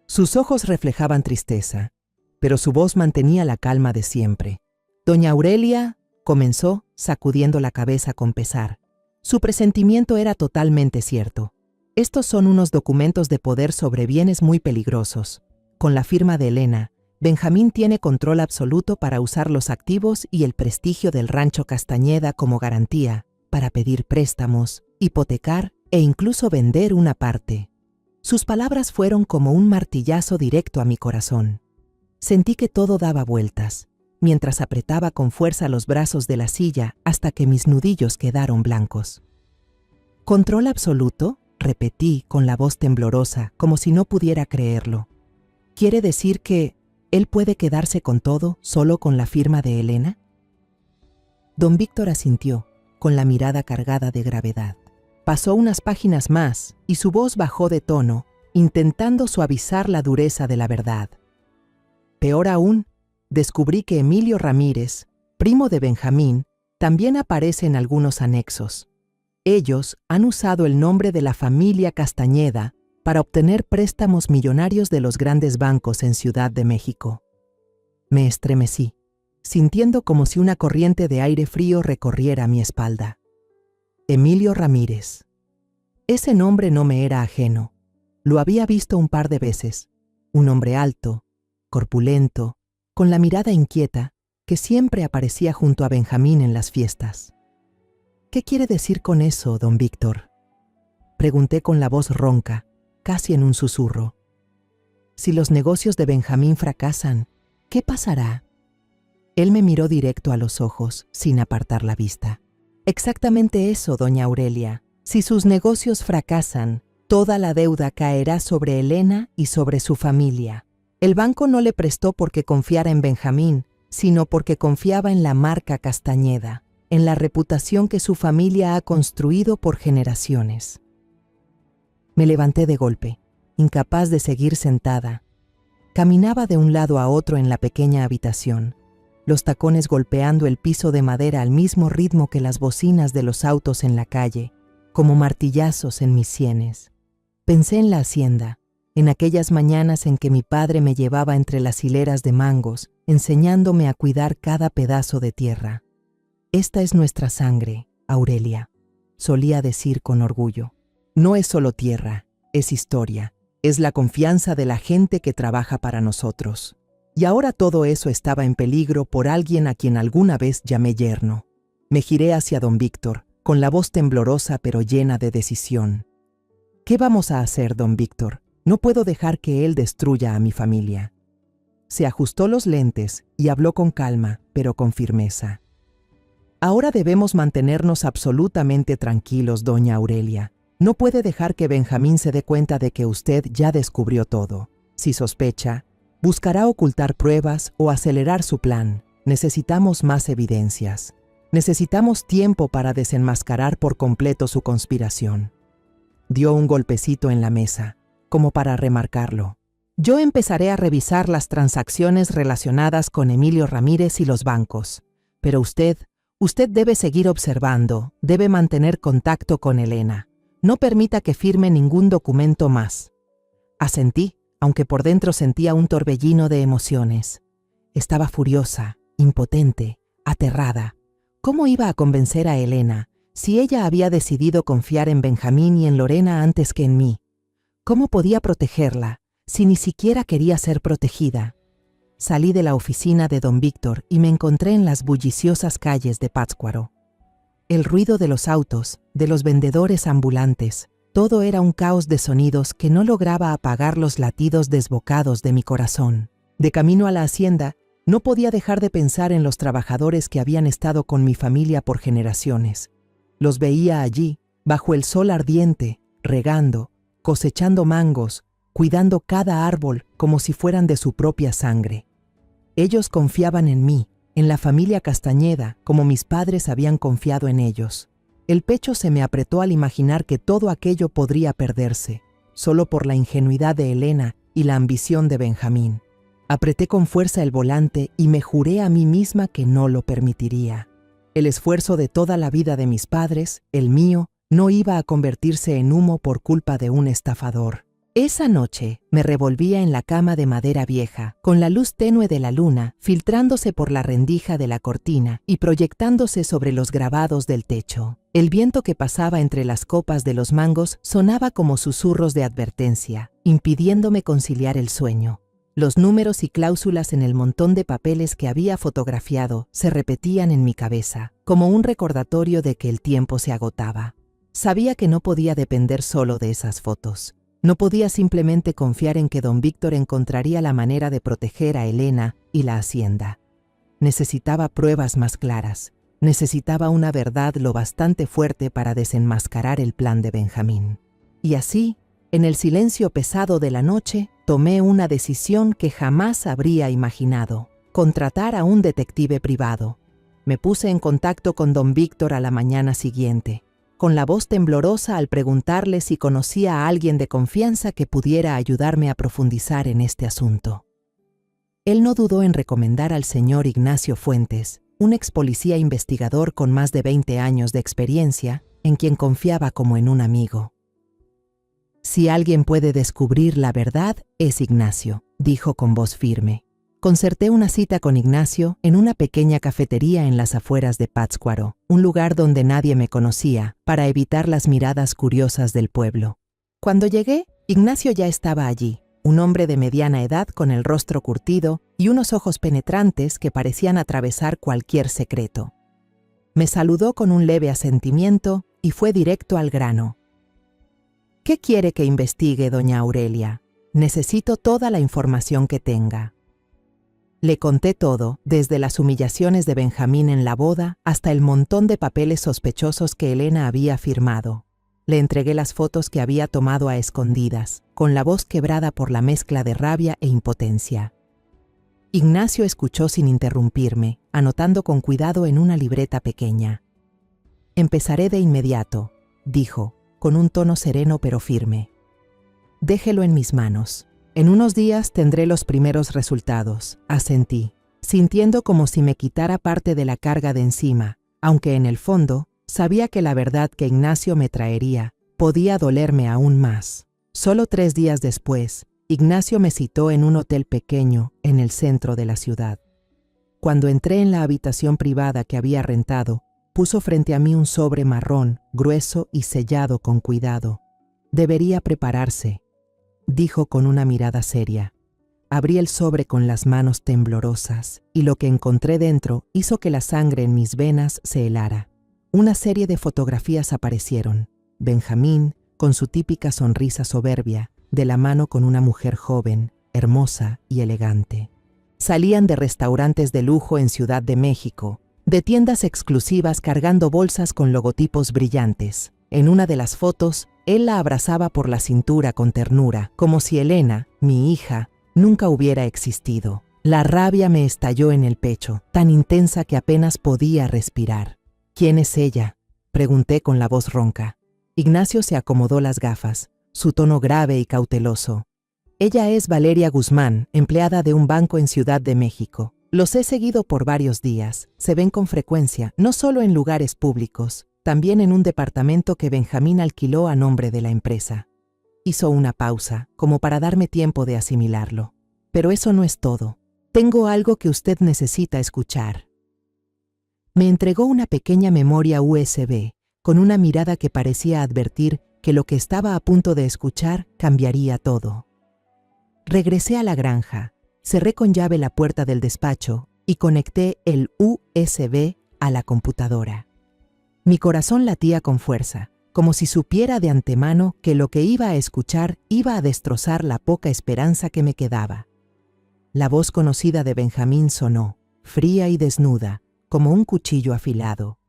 Sus ojos reflejaban tristeza, pero su voz mantenía la calma de siempre. «Doña Aurelia», comenzó, sacudiendo la cabeza con pesar. Su presentimiento era totalmente cierto. «Estos son unos documentos de poder sobre bienes muy peligrosos. Con la firma de Elena, Benjamín tiene control absoluto para usar los activos y el prestigio del rancho Castañeda como garantía, para pedir préstamos, hipotecar e incluso vender una parte». Sus palabras fueron como un martillazo directo a mi corazón. Sentí que todo daba vueltas, mientras apretaba con fuerza los brazos de la silla hasta que mis nudillos quedaron blancos. «¿Control absoluto?», repetí con la voz temblorosa, como si no pudiera creerlo. «¿Quiere decir que él puede quedarse con todo solo con la firma de Elena?» Don Víctor asintió, con la mirada cargada de gravedad. Pasó unas páginas más y su voz bajó de tono, intentando suavizar la dureza de la verdad. Peor aún, descubrí que Emilio Ramírez, primo de Benjamín, también aparece en algunos anexos. Ellos han usado el nombre de la familia Castañeda para obtener préstamos millonarios de los grandes bancos en Ciudad de México. Me estremecí, sintiendo como si una corriente de aire frío recorriera mi espalda. Emilio Ramírez. Ese nombre no me era ajeno. Lo había visto un par de veces. Un hombre alto, corpulento, con la mirada inquieta, que siempre aparecía junto a Benjamín en las fiestas. «¿Qué quiere decir con eso, don Víctor?», pregunté con la voz ronca, casi en un susurro. «Si los negocios de Benjamín fracasan, ¿qué pasará?». Él me miró directo a los ojos, sin apartar la vista. «Exactamente eso, doña Aurelia. Si sus negocios fracasan, toda la deuda caerá sobre Elena y sobre su familia. El banco no le prestó porque confiara en Benjamín, sino porque confiaba en la marca Castañeda, en la reputación que su familia ha construido por generaciones». Me levanté de golpe, incapaz de seguir sentada. Caminaba de un lado a otro en la pequeña habitación, los tacones golpeando el piso de madera al mismo ritmo que las bocinas de los autos en la calle, como martillazos en mis sienes. Pensé en la hacienda, en aquellas mañanas en que mi padre me llevaba entre las hileras de mangos, enseñándome a cuidar cada pedazo de tierra. «Esta es nuestra sangre, Aurelia», solía decir con orgullo. «No es solo tierra, es historia, es la confianza de la gente que trabaja para nosotros». Y ahora todo eso estaba en peligro por alguien a quien alguna vez llamé yerno. Me giré hacia don Víctor, con la voz temblorosa pero llena de decisión. «¿Qué vamos a hacer, don Víctor? No puedo dejar que él destruya a mi familia». Se ajustó los lentes y habló con calma, pero con firmeza. «Ahora debemos mantenernos absolutamente tranquilos, doña Aurelia. No puede dejar que Benjamín se dé cuenta de que usted ya descubrió todo. Si sospecha, buscará ocultar pruebas o acelerar su plan. Necesitamos más evidencias. Necesitamos tiempo para desenmascarar por completo su conspiración». Dio un golpecito en la mesa, como para remarcarlo. «Yo empezaré a revisar las transacciones relacionadas con Emilio Ramírez y los bancos. Pero usted debe seguir observando, debe mantener contacto con Elena. No permita que firme ningún documento más». Asentí, aunque por dentro sentía un torbellino de emociones. Estaba furiosa, impotente, aterrada. ¿Cómo iba a convencer a Elena si ella había decidido confiar en Benjamín y en Lorena antes que en mí? ¿Cómo podía protegerla si ni siquiera quería ser protegida? Salí de la oficina de don Víctor y me encontré en las bulliciosas calles de Pátzcuaro. El ruido de los autos, de los vendedores ambulantes, todo era un caos de sonidos que no lograba apagar los latidos desbocados de mi corazón. De camino a la hacienda, no podía dejar de pensar en los trabajadores que habían estado con mi familia por generaciones. Los veía allí, bajo el sol ardiente, regando, cosechando mangos, cuidando cada árbol como si fueran de su propia sangre. Ellos confiaban en mí, en la familia Castañeda, como mis padres habían confiado en ellos. El pecho se me apretó al imaginar que todo aquello podría perderse, solo por la ingenuidad de Elena y la ambición de Benjamín. Apreté con fuerza el volante y me juré a mí misma que no lo permitiría. El esfuerzo de toda la vida de mis padres, el mío, no iba a convertirse en humo por culpa de un estafador. Esa noche me revolvía en la cama de madera vieja, con la luz tenue de la luna filtrándose por la rendija de la cortina y proyectándose sobre los grabados del techo. El viento que pasaba entre las copas de los mangos sonaba como susurros de advertencia, impidiéndome conciliar el sueño. Los números y cláusulas en el montón de papeles que había fotografiado se repetían en mi cabeza, como un recordatorio de que el tiempo se agotaba. Sabía que no podía depender solo de esas fotos. No podía simplemente confiar en que don Víctor encontraría la manera de proteger a Elena y la hacienda. Necesitaba pruebas más claras. Necesitaba una verdad lo bastante fuerte para desenmascarar el plan de Benjamín. Y así, en el silencio pesado de la noche, tomé una decisión que jamás habría imaginado: contratar a un detective privado. Me puse en contacto con don Víctor a la mañana siguiente, con la voz temblorosa al preguntarle si conocía a alguien de confianza que pudiera ayudarme a profundizar en este asunto. Él no dudó en recomendar al señor Ignacio Fuentes, un ex policía investigador con más de 20 años de experiencia, en quien confiaba como en un amigo. Si alguien puede descubrir la verdad, es Ignacio, dijo con voz firme. Concerté una cita con Ignacio en una pequeña cafetería en las afueras de Pátzcuaro, un lugar donde nadie me conocía, para evitar las miradas curiosas del pueblo. Cuando llegué, Ignacio ya estaba allí, un hombre de mediana edad con el rostro curtido y unos ojos penetrantes que parecían atravesar cualquier secreto. Me saludó con un leve asentimiento y fue directo al grano. ¿Qué quiere que investigue, doña Aurelia? Necesito toda la información que tenga. Le conté todo, desde las humillaciones de Benjamín en la boda hasta el montón de papeles sospechosos que Elena había firmado. Le entregué las fotos que había tomado a escondidas, con la voz quebrada por la mezcla de rabia e impotencia. Ignacio escuchó sin interrumpirme, anotando con cuidado en una libreta pequeña. «Empezaré de inmediato», dijo, con un tono sereno pero firme. «Déjelo en mis manos. En unos días tendré los primeros resultados», asentí, sintiendo como si me quitara parte de la carga de encima, aunque en el fondo sabía que la verdad que Ignacio me traería podía dolerme aún más. Solo 3 días después, Ignacio me citó en un hotel pequeño en el centro de la ciudad. Cuando entré en la habitación privada que había rentado, puso frente a mí un sobre marrón, grueso y sellado con cuidado. «Debería prepararse», dijo con una mirada seria. Abrí el sobre con las manos temblorosas, y lo que encontré dentro hizo que la sangre en mis venas se helara. Una serie de fotografías aparecieron. Benjamín, con su típica sonrisa soberbia, de la mano con una mujer joven, hermosa y elegante. Salían de restaurantes de lujo en Ciudad de México, de tiendas exclusivas cargando bolsas con logotipos brillantes. En una de las fotos, él la abrazaba por la cintura con ternura, como si Elena, mi hija, nunca hubiera existido. La rabia me estalló en el pecho, tan intensa que apenas podía respirar. «¿Quién es ella?», pregunté con la voz ronca. Ignacio se acomodó las gafas, su tono grave y cauteloso. «Ella es Valeria Guzmán, empleada de un banco en Ciudad de México. Los he seguido por varios días. Se ven con frecuencia, no solo en lugares públicos, también en un departamento que Benjamín alquiló a nombre de la empresa». Hizo una pausa, como para darme tiempo de asimilarlo. «Pero eso no es todo. Tengo algo que usted necesita escuchar». Me entregó una pequeña memoria USB, con una mirada que parecía advertir que lo que estaba a punto de escuchar cambiaría todo. Regresé a la granja, cerré con llave la puerta del despacho y conecté el USB a la computadora. Mi corazón latía con fuerza, como si supiera de antemano que lo que iba a escuchar iba a destrozar la poca esperanza que me quedaba. La voz conocida de Benjamín sonó, fría y desnuda, como un cuchillo afilado.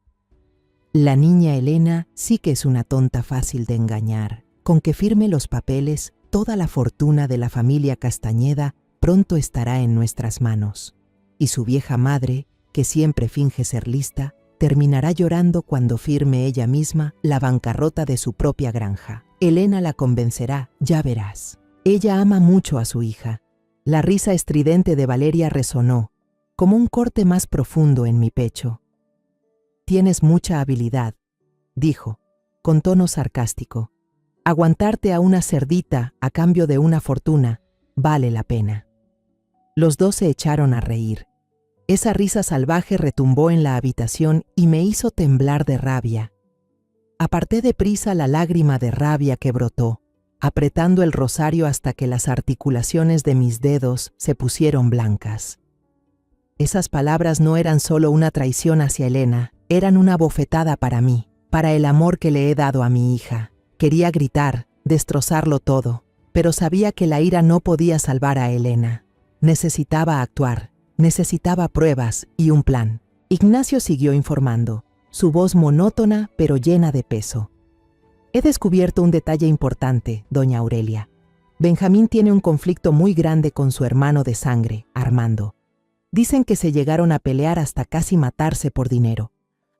«La niña Elena sí que es una tonta fácil de engañar. Con que firme los papeles, toda la fortuna de la familia Castañeda pronto estará en nuestras manos. Y su vieja madre, que siempre finge ser lista, terminará llorando cuando firme ella misma la bancarrota de su propia granja. Elena la convencerá, ya verás. Ella ama mucho a su hija. La risa estridente de Valeria resonó, como un corte más profundo en mi pecho. Tienes mucha habilidad, dijo, con tono sarcástico. Aguantarte a una cerdita a cambio de una fortuna vale la pena. Los dos se echaron a reír. Esa risa salvaje retumbó en la habitación y me hizo temblar de rabia. Aparté deprisa la lágrima de rabia que brotó, apretando el rosario hasta que las articulaciones de mis dedos se pusieron blancas. Esas palabras no eran solo una traición hacia Elena, eran una bofetada para mí, para el amor que le he dado a mi hija. Quería gritar, destrozarlo todo, pero sabía que la ira no podía salvar a Elena. Necesitaba actuar, necesitaba pruebas y un plan. Ignacio siguió informando, su voz monótona pero llena de peso. He descubierto un detalle importante, doña Aurelia. Benjamín tiene un conflicto muy grande con su hermano de sangre, Armando. Dicen que se llegaron a pelear hasta casi matarse por dinero.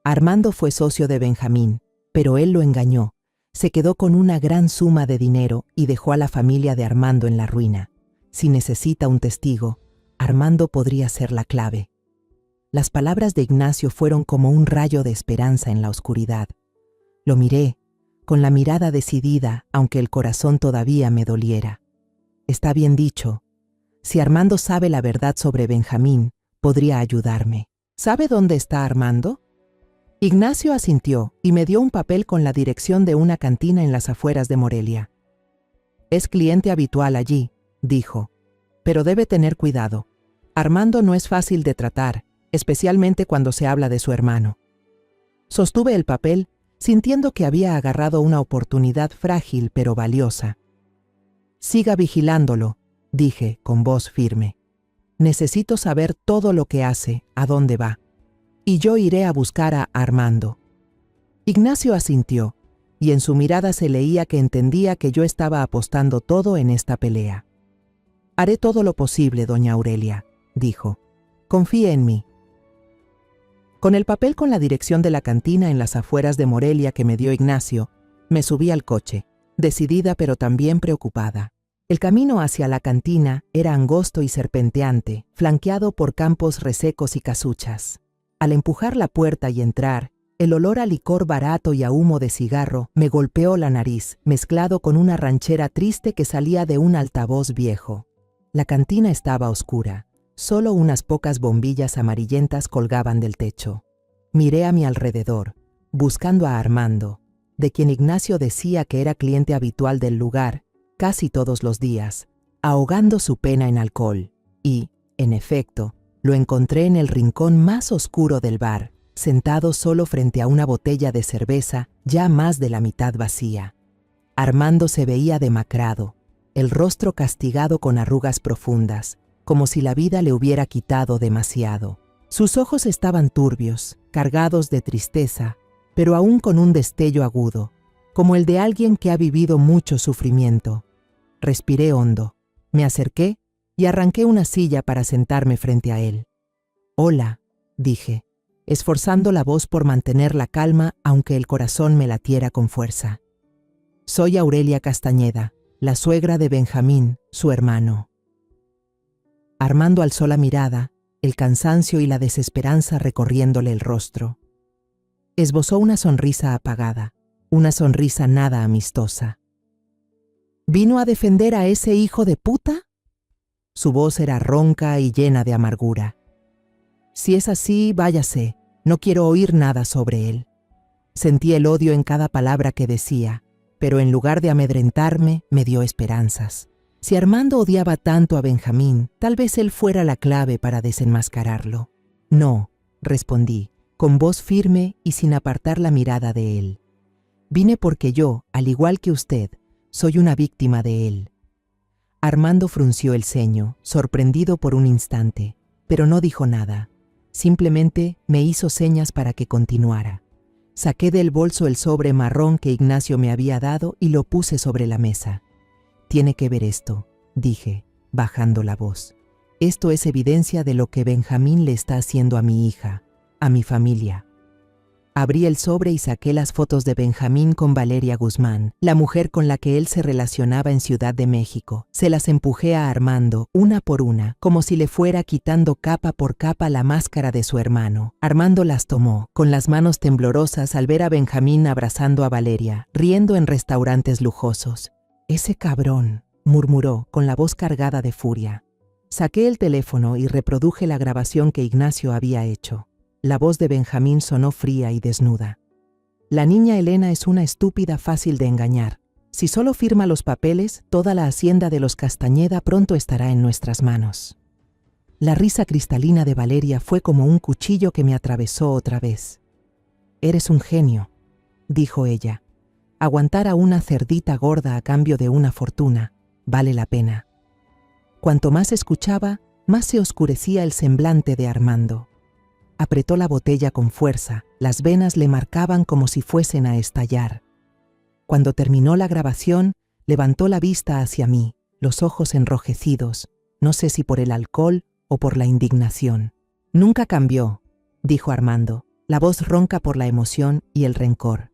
Armando fue socio de Benjamín, pero él lo engañó. Se quedó con una gran suma de dinero y dejó a la familia de Armando en la ruina. Si necesita un testigo, Armando podría ser la clave. Las palabras de Ignacio fueron como un rayo de esperanza en la oscuridad. Lo miré, con la mirada decidida, aunque el corazón todavía me doliera. Está bien dicho. Si Armando sabe la verdad sobre Benjamín, podría ayudarme. ¿Sabe dónde está Armando? Ignacio asintió y me dio un papel con la dirección de una cantina en las afueras de Morelia. Es cliente habitual allí, dijo, pero debe tener cuidado. Armando no es fácil de tratar, especialmente cuando se habla de su hermano. Sostuve el papel, sintiendo que había agarrado una oportunidad frágil pero valiosa. Siga vigilándolo, dije con voz firme. Necesito saber todo lo que hace, a dónde va. Y yo iré a buscar a Armando. Ignacio asintió, y en su mirada se leía que entendía que yo estaba apostando todo en esta pelea. Haré todo lo posible, doña Aurelia, dijo. Confíe en mí. Con el papel con la dirección de la cantina en las afueras de Morelia que me dio Ignacio, me subí al coche, decidida pero también preocupada. El camino hacia la cantina era angosto y serpenteante, flanqueado por campos resecos y casuchas. Al empujar la puerta y entrar, el olor a licor barato y a humo de cigarro me golpeó la nariz, mezclado con una ranchera triste que salía de un altavoz viejo. La cantina estaba oscura. Solo unas pocas bombillas amarillentas colgaban del techo. Miré a mi alrededor, buscando a Armando, de quien Ignacio decía que era cliente habitual del lugar, casi todos los días, ahogando su pena en alcohol. Y, en efecto, lo encontré en el rincón más oscuro del bar, sentado solo frente a una botella de cerveza ya más de la mitad vacía. Armando se veía demacrado, el rostro castigado con arrugas profundas, como si la vida le hubiera quitado demasiado. Sus ojos estaban turbios, cargados de tristeza, pero aún con un destello agudo, como el de alguien que ha vivido mucho sufrimiento. Respiré hondo, me acerqué y arranqué una silla para sentarme frente a él. «Hola», dije, esforzando la voz por mantener la calma aunque el corazón me latiera con fuerza. «Soy Aurelia Castañeda, la suegra de Benjamín, su hermano». Armando alzó la mirada, el cansancio y la desesperanza recorriéndole el rostro. Esbozó una sonrisa apagada, una sonrisa nada amistosa. ¿Vino a defender a ese hijo de puta? Su voz era ronca y llena de amargura. Si es así, váyase, no quiero oír nada sobre él. Sentí el odio en cada palabra que decía, pero en lugar de amedrentarme, me dio esperanzas. Si Armando odiaba tanto a Benjamín, tal vez él fuera la clave para desenmascararlo. No, respondí, con voz firme y sin apartar la mirada de él. Vine porque yo, al igual que usted, soy una víctima de él. Armando frunció el ceño, sorprendido por un instante, pero no dijo nada. Simplemente me hizo señas para que continuara. Saqué del bolso el sobre marrón que Ignacio me había dado y lo puse sobre la mesa. Tiene que ver esto, dije, bajando la voz. Esto es evidencia de lo que Benjamín le está haciendo a mi hija, a mi familia. Abrí el sobre y saqué las fotos de Benjamín con Valeria Guzmán, la mujer con la que él se relacionaba en Ciudad de México. Se las empujé a Armando, una por una, como si le fuera quitando capa por capa la máscara de su hermano. Armando las tomó, con las manos temblorosas al ver a Benjamín abrazando a Valeria, riendo en restaurantes lujosos. «Ese cabrón», murmuró, con la voz cargada de furia. Saqué el teléfono y reproduje la grabación que Ignacio había hecho. La voz de Benjamín sonó fría y desnuda. La niña Elena es una estúpida fácil de engañar. Si solo firma los papeles, toda la hacienda de los Castañeda pronto estará en nuestras manos. La risa cristalina de Valeria fue como un cuchillo que me atravesó otra vez. «Eres un genio», dijo ella. «Aguantar a una cerdita gorda a cambio de una fortuna vale la pena». Cuanto más escuchaba, más se oscurecía el semblante de Armando. Apretó la botella con fuerza, las venas le marcaban como si fuesen a estallar. Cuando terminó la grabación, levantó la vista hacia mí, los ojos enrojecidos, no sé si por el alcohol o por la indignación. «Nunca cambió», dijo Armando, la voz ronca por la emoción y el rencor.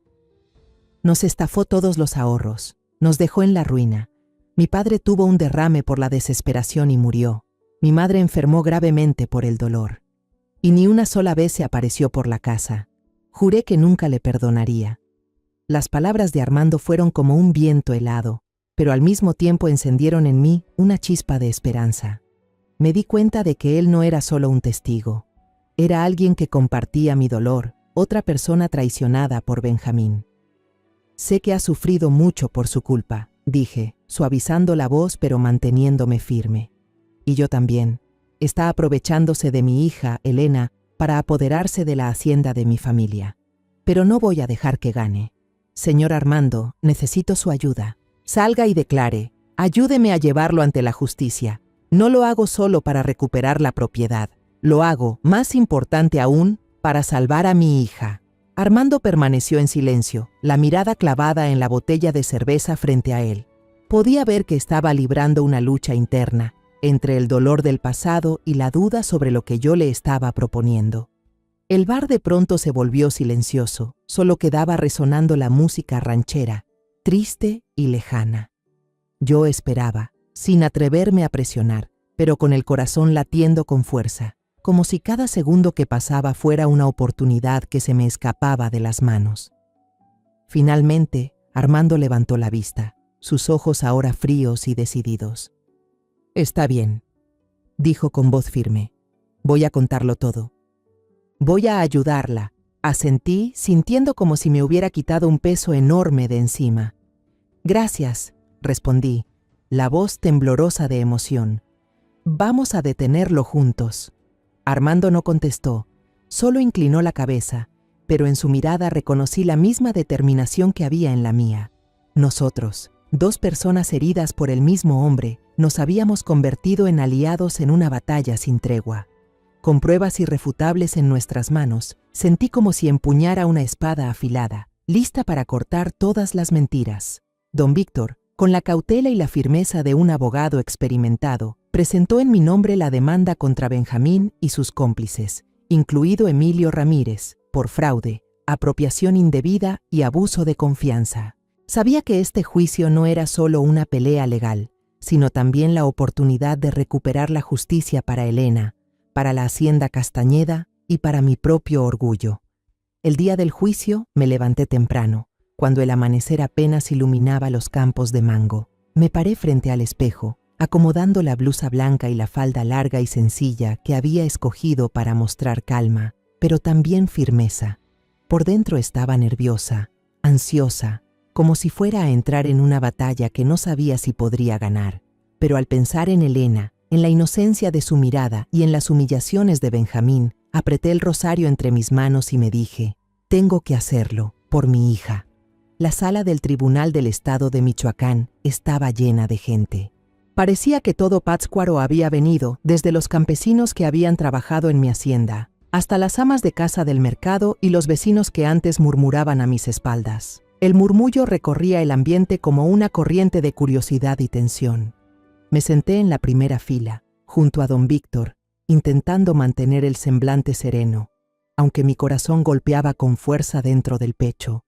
«Nos estafó todos los ahorros, nos dejó en la ruina. Mi padre tuvo un derrame por la desesperación y murió. Mi madre enfermó gravemente por el dolor. Y ni una sola vez se apareció por la casa. Juré que nunca le perdonaría». Las palabras de Armando fueron como un viento helado, pero al mismo tiempo encendieron en mí una chispa de esperanza. Me di cuenta de que él no era solo un testigo. Era alguien que compartía mi dolor, otra persona traicionada por Benjamín. «Sé que ha sufrido mucho por su culpa», dije, suavizando la voz pero manteniéndome firme. «Y yo también. Está aprovechándose de mi hija, Elena, para apoderarse de la hacienda de mi familia. Pero no voy a dejar que gane. Señor Armando, necesito su ayuda. Salga y declare. Ayúdeme a llevarlo ante la justicia. No lo hago solo para recuperar la propiedad. Lo hago, más importante aún, para salvar a mi hija». Armando permaneció en silencio, la mirada clavada en la botella de cerveza frente a él. Podía ver que estaba librando una lucha interna, entre el dolor del pasado y la duda sobre lo que yo le estaba proponiendo. El bar de pronto se volvió silencioso, solo quedaba resonando la música ranchera, triste y lejana. Yo esperaba, sin atreverme a presionar, pero con el corazón latiendo con fuerza, como si cada segundo que pasaba fuera una oportunidad que se me escapaba de las manos. Finalmente, Armando levantó la vista, sus ojos ahora fríos y decididos. «Está bien», dijo con voz firme. «Voy a contarlo todo. Voy a ayudarla», asentí, sintiendo como si me hubiera quitado un peso enorme de encima. «Gracias», respondí, la voz temblorosa de emoción. «Vamos a detenerlo juntos». Armando no contestó, solo inclinó la cabeza, pero en su mirada reconocí la misma determinación que había en la mía. Nosotros, dos personas heridas por el mismo hombre, nos habíamos convertido en aliados en una batalla sin tregua. Con pruebas irrefutables en nuestras manos, sentí como si empuñara una espada afilada, lista para cortar todas las mentiras. Don Víctor, con la cautela y la firmeza de un abogado experimentado, presentó en mi nombre la demanda contra Benjamín y sus cómplices, incluido Emilio Ramírez, por fraude, apropiación indebida y abuso de confianza. Sabía que este juicio no era solo una pelea legal, sino también la oportunidad de recuperar la justicia para Elena, para la hacienda Castañeda y para mi propio orgullo. El día del juicio me levanté temprano, cuando el amanecer apenas iluminaba los campos de mango. Me paré frente al espejo, acomodando la blusa blanca y la falda larga y sencilla que había escogido para mostrar calma, pero también firmeza. Por dentro estaba nerviosa, ansiosa, como si fuera a entrar en una batalla que no sabía si podría ganar. Pero al pensar en Elena, en la inocencia de su mirada y en las humillaciones de Benjamín, apreté el rosario entre mis manos y me dije, tengo que hacerlo, por mi hija. La sala del Tribunal del Estado de Michoacán estaba llena de gente. Parecía que todo Pátzcuaro había venido, desde los campesinos que habían trabajado en mi hacienda, hasta las amas de casa del mercado y los vecinos que antes murmuraban a mis espaldas. El murmullo recorría el ambiente como una corriente de curiosidad y tensión. Me senté en la primera fila, junto a don Víctor, intentando mantener el semblante sereno, aunque mi corazón golpeaba con fuerza dentro del pecho.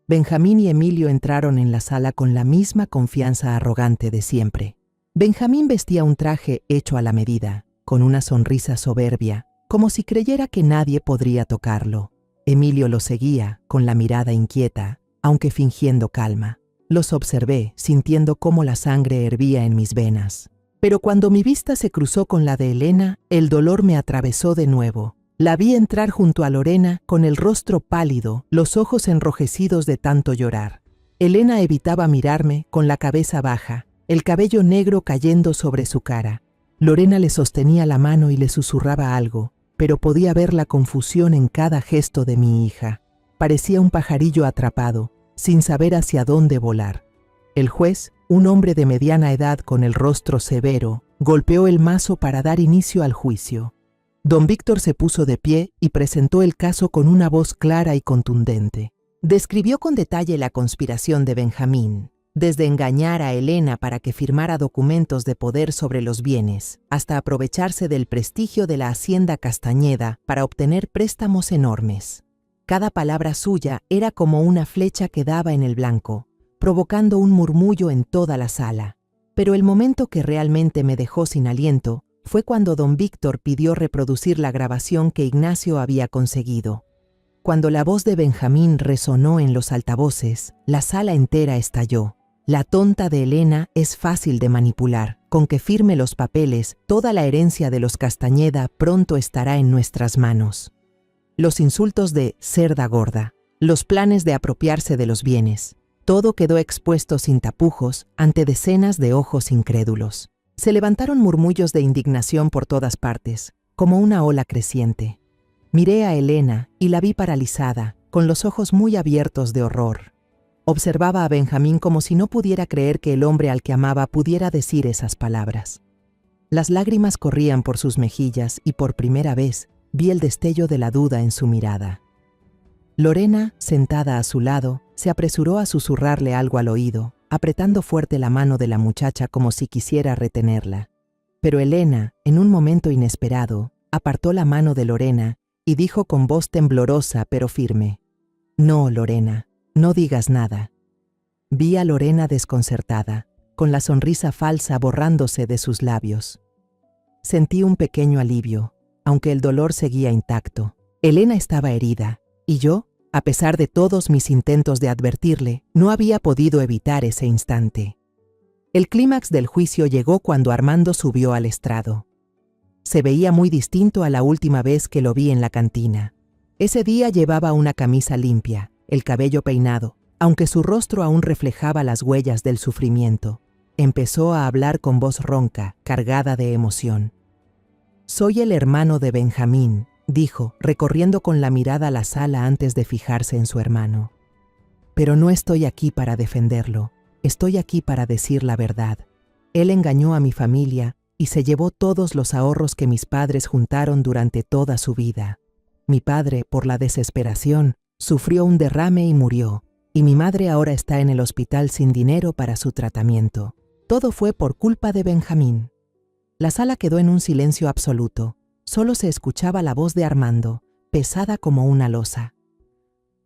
Benjamín y Emilio entraron en la sala con la misma confianza arrogante de siempre. Benjamín vestía un traje hecho a la medida, con una sonrisa soberbia, como si creyera que nadie podría tocarlo. Emilio lo seguía, con la mirada inquieta, aunque fingiendo calma. Los observé, sintiendo cómo la sangre hervía en mis venas. Pero cuando mi vista se cruzó con la de Elena, el dolor me atravesó de nuevo. La vi entrar junto a Lorena, con el rostro pálido, los ojos enrojecidos de tanto llorar. Elena evitaba mirarme, con la cabeza baja, el cabello negro cayendo sobre su cara. Lorena le sostenía la mano y le susurraba algo, pero podía ver la confusión en cada gesto de mi hija. Parecía un pajarillo atrapado, sin saber hacia dónde volar. El juez, un hombre de mediana edad con el rostro severo, golpeó el mazo para dar inicio al juicio. Don Víctor se puso de pie y presentó el caso con una voz clara y contundente. Describió con detalle la conspiración de Benjamín, desde engañar a Elena para que firmara documentos de poder sobre los bienes, hasta aprovecharse del prestigio de la hacienda Castañeda para obtener préstamos enormes. Cada palabra suya era como una flecha que daba en el blanco, provocando un murmullo en toda la sala. Pero el momento que realmente me dejó sin aliento fue cuando don Víctor pidió reproducir la grabación que Ignacio había conseguido. Cuando la voz de Benjamín resonó en los altavoces, la sala entera estalló. La tonta de Elena es fácil de manipular. Con que firme los papeles, toda la herencia de los Castañeda pronto estará en nuestras manos. Los insultos de cerda gorda, los planes de apropiarse de los bienes, todo quedó expuesto sin tapujos ante decenas de ojos incrédulos. Se levantaron murmullos de indignación por todas partes, como una ola creciente. Miré a Elena y la vi paralizada, con los ojos muy abiertos de horror. Observaba a Benjamín como si no pudiera creer que el hombre al que amaba pudiera decir esas palabras. Las lágrimas corrían por sus mejillas y por primera vez vi el destello de la duda en su mirada. Lorena, sentada a su lado, se apresuró a susurrarle algo al oído, apretando fuerte la mano de la muchacha como si quisiera retenerla. Pero Elena, en un momento inesperado, apartó la mano de Lorena y dijo con voz temblorosa pero firme: «No, Lorena, no digas nada». Vi a Lorena desconcertada, con la sonrisa falsa borrándose de sus labios. Sentí un pequeño alivio, aunque el dolor seguía intacto. Elena estaba herida, y yo, a pesar de todos mis intentos de advertirle, no había podido evitar ese instante. El clímax del juicio llegó cuando Armando subió al estrado. Se veía muy distinto a la última vez que lo vi en la cantina. Ese día llevaba una camisa limpia, el cabello peinado, aunque su rostro aún reflejaba las huellas del sufrimiento. Empezó a hablar con voz ronca, cargada de emoción. «Soy el hermano de Benjamín», dijo, recorriendo con la mirada la sala antes de fijarse en su hermano. «Pero no estoy aquí para defenderlo, estoy aquí para decir la verdad. Él engañó a mi familia y se llevó todos los ahorros que mis padres juntaron durante toda su vida. Mi padre, por la desesperación, sufrió un derrame y murió, y mi madre ahora está en el hospital sin dinero para su tratamiento. Todo fue por culpa de Benjamín». La sala quedó en un silencio absoluto. Solo se escuchaba la voz de Armando, pesada como una losa.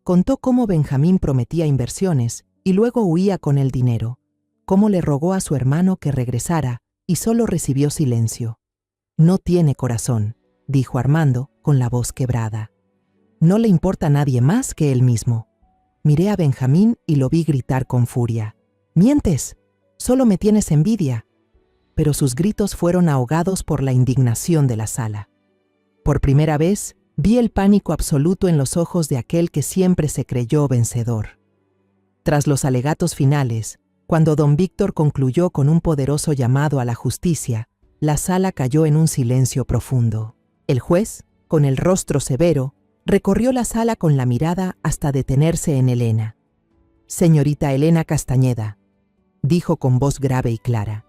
Contó cómo Benjamín prometía inversiones y luego huía con el dinero, cómo le rogó a su hermano que regresara y solo recibió silencio. «No tiene corazón», dijo Armando con la voz quebrada. «No le importa a nadie más que él mismo». Miré a Benjamín y lo vi gritar con furia: «¡Mientes! Solo me tienes envidia». Pero sus gritos fueron ahogados por la indignación de la sala. Por primera vez, vi el pánico absoluto en los ojos de aquel que siempre se creyó vencedor. Tras los alegatos finales, cuando don Víctor concluyó con un poderoso llamado a la justicia, la sala cayó en un silencio profundo. El juez, con el rostro severo, recorrió la sala con la mirada hasta detenerse en Elena. «Señorita Elena Castañeda», dijo con voz grave y clara,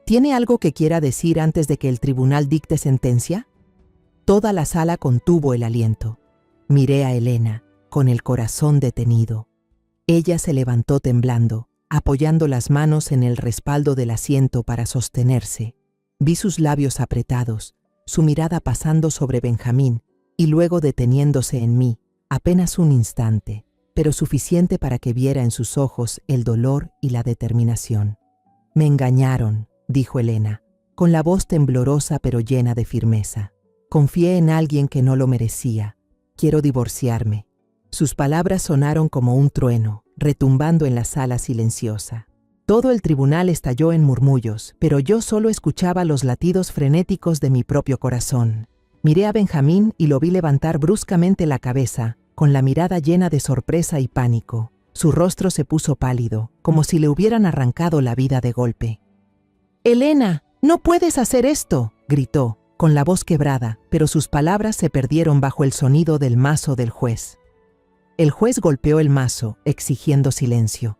¿tiene algo que quiera decir antes de que el tribunal dicte sentencia? Toda la sala contuvo el aliento. Miré a Elena, con el corazón detenido. Ella se levantó temblando, apoyando las manos en el respaldo del asiento para sostenerse. Vi sus labios apretados, su mirada pasando sobre Benjamín y luego deteniéndose en mí, apenas un instante, pero suficiente para que viera en sus ojos el dolor y la determinación. «Me engañaron», dijo Elena, con la voz temblorosa pero llena de firmeza. «Confié en alguien que no lo merecía. Quiero divorciarme». Sus palabras sonaron como un trueno, retumbando en la sala silenciosa. Todo el tribunal estalló en murmullos, pero yo solo escuchaba los latidos frenéticos de mi propio corazón. Miré a Benjamín y lo vi levantar bruscamente la cabeza, con la mirada llena de sorpresa y pánico. Su rostro se puso pálido, como si le hubieran arrancado la vida de golpe. «Elena, no puedes hacer esto», gritó, con la voz quebrada, pero sus palabras se perdieron bajo el sonido del mazo del juez. El juez golpeó el mazo, exigiendo silencio.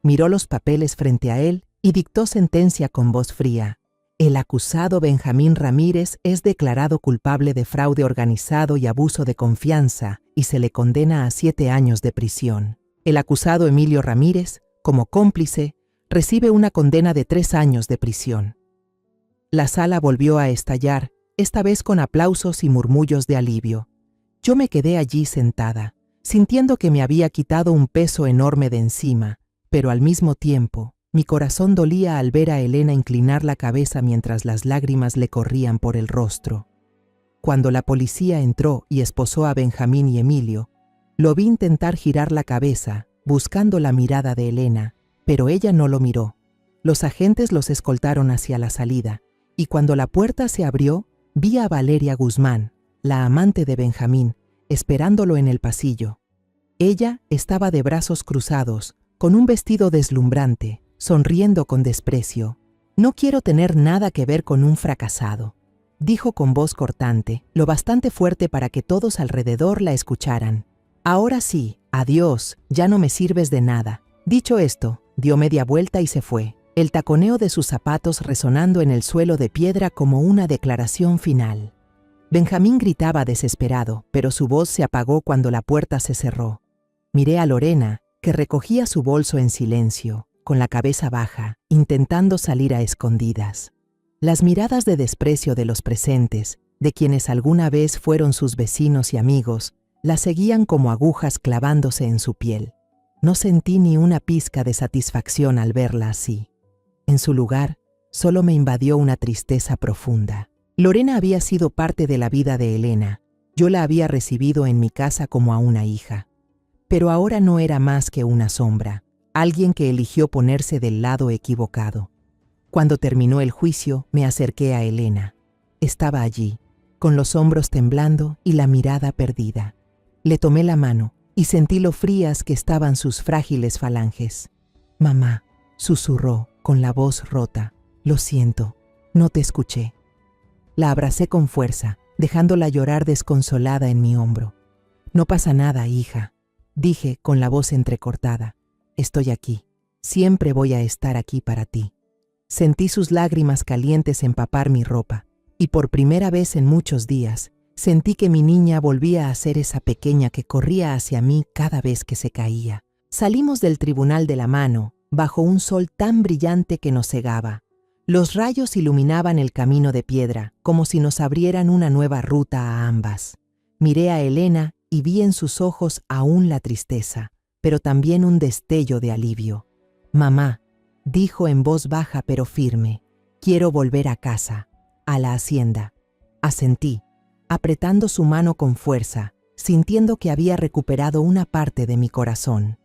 Miró los papeles frente a él y dictó sentencia con voz fría. El acusado Benjamín Ramírez es declarado culpable de fraude organizado y abuso de confianza y se le condena a 7 años de prisión. El acusado Emilio Ramírez, como cómplice, recibe una condena de 3 años de prisión. La sala volvió a estallar, esta vez con aplausos y murmullos de alivio. Yo me quedé allí sentada, sintiendo que me había quitado un peso enorme de encima, pero al mismo tiempo, mi corazón dolía al ver a Elena inclinar la cabeza mientras las lágrimas le corrían por el rostro. Cuando la policía entró y esposó a Benjamín y Emilio, lo vi intentar girar la cabeza, buscando la mirada de Elena, pero ella no lo miró. Los agentes los escoltaron hacia la salida, y cuando la puerta se abrió, vi a Valeria Guzmán, la amante de Benjamín, esperándolo en el pasillo. Ella estaba de brazos cruzados, con un vestido deslumbrante, sonriendo con desprecio. «No quiero tener nada que ver con un fracasado», dijo con voz cortante, lo bastante fuerte para que todos alrededor la escucharan. «Ahora sí, adiós, ya no me sirves de nada». Dicho esto, dio media vuelta y se fue, el taconeo de sus zapatos resonando en el suelo de piedra como una declaración final. Benjamín gritaba desesperado, pero su voz se apagó cuando la puerta se cerró. Miré a Lorena, que recogía su bolso en silencio, con la cabeza baja, intentando salir a escondidas. Las miradas de desprecio de los presentes, de quienes alguna vez fueron sus vecinos y amigos, la seguían como agujas clavándose en su piel. No sentí ni una pizca de satisfacción al verla así. En su lugar, solo me invadió una tristeza profunda. Lorena había sido parte de la vida de Elena. Yo la había recibido en mi casa como a una hija. Pero ahora no era más que una sombra, alguien que eligió ponerse del lado equivocado. Cuando terminó el juicio, me acerqué a Elena. Estaba allí, con los hombros temblando y la mirada perdida. Le tomé la mano y sentí lo frías que estaban sus frágiles falanges. «Mamá», susurró con la voz rota, «lo siento, no te escuché». La abracé con fuerza, dejándola llorar desconsolada en mi hombro. «No pasa nada, hija», dije con la voz entrecortada. «Estoy aquí. Siempre voy a estar aquí para ti». Sentí sus lágrimas calientes empapar mi ropa, y por primera vez en muchos días, sentí que mi niña volvía a ser esa pequeña que corría hacia mí cada vez que se caía. Salimos del tribunal de la mano, bajo un sol tan brillante que nos cegaba. Los rayos iluminaban el camino de piedra, como si nos abrieran una nueva ruta a ambas. Miré a Elena y vi en sus ojos aún la tristeza, pero también un destello de alivio. «Mamá», dijo en voz baja pero firme, «quiero volver a casa, a la hacienda». Asentí, apretando su mano con fuerza, sintiendo que había recuperado una parte de mi corazón.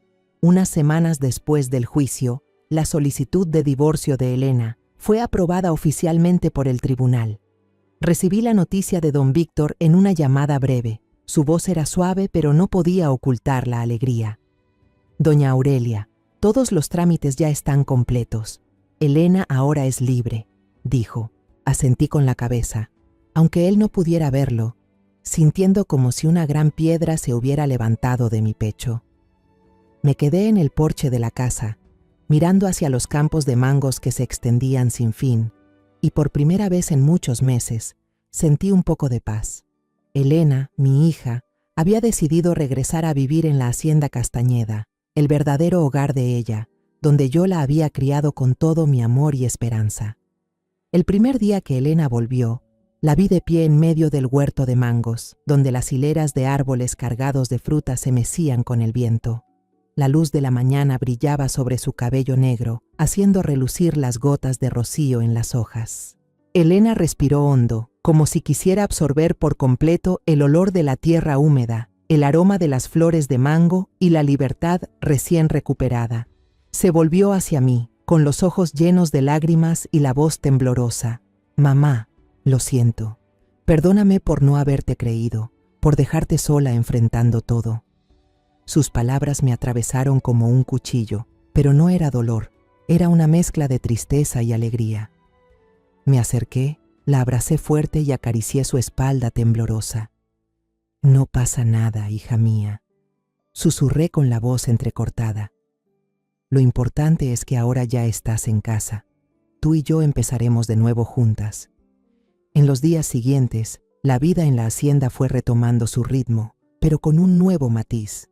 Unas semanas después del juicio, la solicitud de divorcio de Elena fue aprobada oficialmente por el tribunal. Recibí la noticia de don Víctor en una llamada breve. Su voz era suave, pero no podía ocultar la alegría. «Doña Aurelia, todos los trámites ya están completos. Elena ahora es libre», dijo. Asentí con la cabeza, aunque él no pudiera verlo, sintiendo como si una gran piedra se hubiera levantado de mi pecho. Me quedé en el porche de la casa, mirando hacia los campos de mangos que se extendían sin fin, y por primera vez en muchos meses sentí un poco de paz. Elena, mi hija, había decidido regresar a vivir en la hacienda Castañeda, el verdadero hogar de ella, donde yo la había criado con todo mi amor y esperanza. El primer día que Elena volvió, la vi de pie en medio del huerto de mangos, donde las hileras de árboles cargados de fruta se mecían con el viento. La luz de la mañana brillaba sobre su cabello negro, haciendo relucir las gotas de rocío en las hojas. Elena respiró hondo, como si quisiera absorber por completo el olor de la tierra húmeda, el aroma de las flores de mango y la libertad recién recuperada. Se volvió hacia mí, con los ojos llenos de lágrimas y la voz temblorosa. «Mamá, lo siento. Perdóname por no haberte creído, por dejarte sola enfrentando todo». Sus palabras me atravesaron como un cuchillo, pero no era dolor, era una mezcla de tristeza y alegría. Me acerqué, la abracé fuerte y acaricié su espalda temblorosa. «No pasa nada, hija mía», susurré con la voz entrecortada. «Lo importante es que ahora ya estás en casa. Tú y yo empezaremos de nuevo juntas». En los días siguientes, la vida en la hacienda fue retomando su ritmo, pero con un nuevo matiz.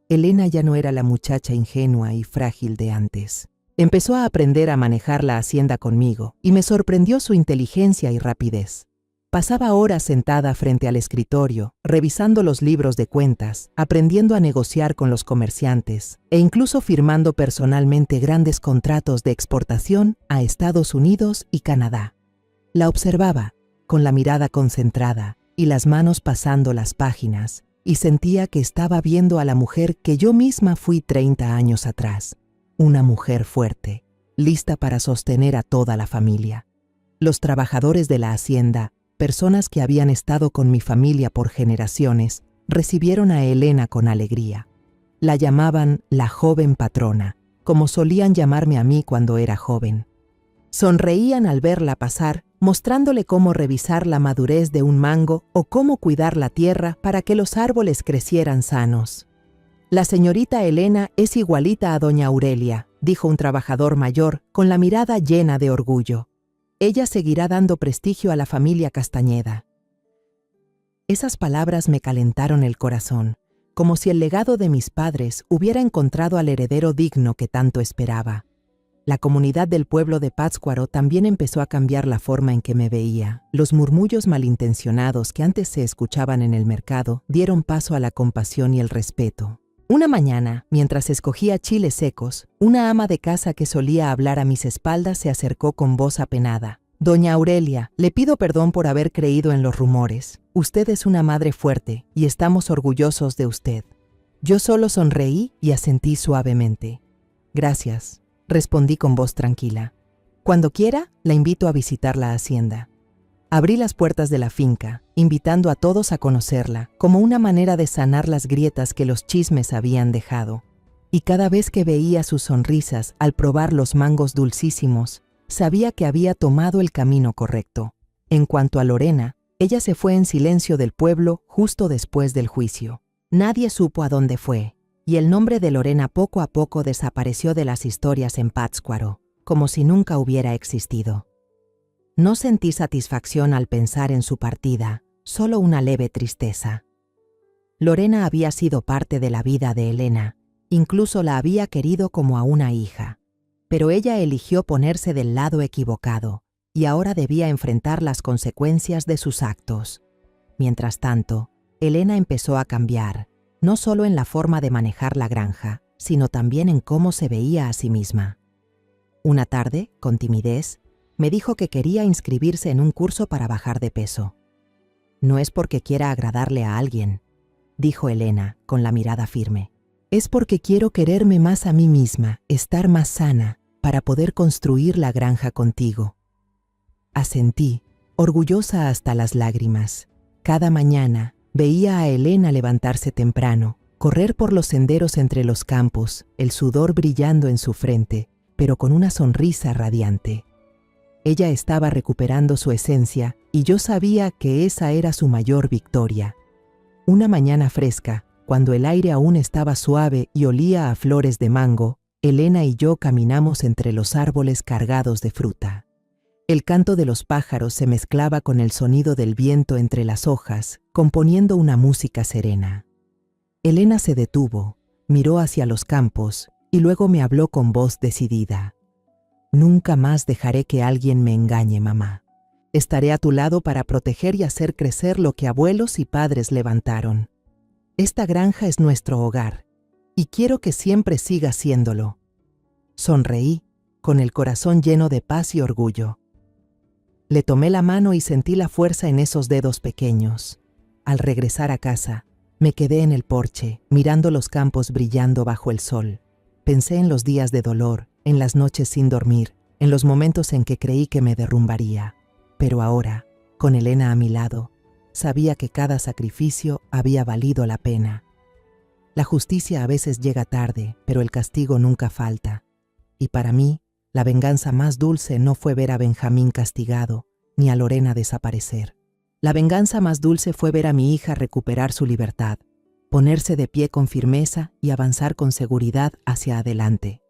Elena ya no era la muchacha ingenua y frágil de antes. Empezó a aprender a manejar la hacienda conmigo y me sorprendió su inteligencia y rapidez. Pasaba horas sentada frente al escritorio, revisando los libros de cuentas, aprendiendo a negociar con los comerciantes e incluso firmando personalmente grandes contratos de exportación a Estados Unidos y Canadá. La observaba, con la mirada concentrada y las manos pasando las páginas, y sentía que estaba viendo a la mujer que yo misma fui 30 años atrás. Una mujer fuerte, lista para sostener a toda la familia. Los trabajadores de la hacienda, personas que habían estado con mi familia por generaciones, recibieron a Elena con alegría. La llamaban la joven patrona, como solían llamarme a mí cuando era joven. Sonreían al verla pasar, mostrándole cómo revisar la madurez de un mango o cómo cuidar la tierra para que los árboles crecieran sanos. «La señorita Elena es igualita a doña Aurelia», dijo un trabajador mayor con la mirada llena de orgullo. «Ella seguirá dando prestigio a la familia Castañeda». Esas palabras me calentaron el corazón, como si el legado de mis padres hubiera encontrado al heredero digno que tanto esperaba. La comunidad del pueblo de Pátzcuaro también empezó a cambiar la forma en que me veía. Los murmullos malintencionados que antes se escuchaban en el mercado dieron paso a la compasión y el respeto. Una mañana, mientras escogía chiles secos, una ama de casa que solía hablar a mis espaldas se acercó con voz apenada. «Doña Aurelia, le pido perdón por haber creído en los rumores. Usted es una madre fuerte y estamos orgullosos de usted». Yo solo sonreí y asentí suavemente. «Gracias», respondí con voz tranquila. «Cuando quiera, la invito a visitar la hacienda». Abrí las puertas de la finca, invitando a todos a conocerla, como una manera de sanar las grietas que los chismes habían dejado. Y cada vez que veía sus sonrisas al probar los mangos dulcísimos, sabía que había tomado el camino correcto. En cuanto a Lorena, ella se fue en silencio del pueblo justo después del juicio. Nadie supo a dónde fue, y el nombre de Lorena poco a poco desapareció de las historias en Pátzcuaro, como si nunca hubiera existido. No sentí satisfacción al pensar en su partida, solo una leve tristeza. Lorena había sido parte de la vida de Elena, incluso la había querido como a una hija, pero ella eligió ponerse del lado equivocado y ahora debía enfrentar las consecuencias de sus actos. Mientras tanto, Elena empezó a cambiar, no solo en la forma de manejar la granja, sino también en cómo se veía a sí misma. Una tarde, con timidez, me dijo que quería inscribirse en un curso para bajar de peso. «No es porque quiera agradarle a alguien», dijo Elena, con la mirada firme. «Es porque quiero quererme más a mí misma, estar más sana, para poder construir la granja contigo». Asentí, orgullosa hasta las lágrimas. Cada mañana veía a Elena levantarse temprano, correr por los senderos entre los campos, el sudor brillando en su frente, pero con una sonrisa radiante. Ella estaba recuperando su esencia y yo sabía que esa era su mayor victoria. Una mañana fresca, cuando el aire aún estaba suave y olía a flores de mango, Elena y yo caminamos entre los árboles cargados de fruta. El canto de los pájaros se mezclaba con el sonido del viento entre las hojas, componiendo una música serena. Elena se detuvo, miró hacia los campos y luego me habló con voz decidida. Nunca más dejaré que alguien me engañe, mamá. Estaré a tu lado para proteger y hacer crecer lo que abuelos y padres levantaron. Esta granja es nuestro hogar, y quiero que siempre siga siéndolo. Sonreí, con el corazón lleno de paz y orgullo. Le tomé la mano y sentí la fuerza en esos dedos pequeños. Al regresar a casa, me quedé en el porche, mirando los campos brillando bajo el sol. Pensé en los días de dolor, en las noches sin dormir, en los momentos en que creí que me derrumbaría. Pero ahora, con Elena a mi lado, sabía que cada sacrificio había valido la pena. La justicia a veces llega tarde, pero el castigo nunca falta. Y para mí, la venganza más dulce no fue ver a Benjamín castigado, ni a Lorena desaparecer. La venganza más dulce fue ver a mi hija recuperar su libertad, ponerse de pie con firmeza y avanzar con seguridad hacia adelante.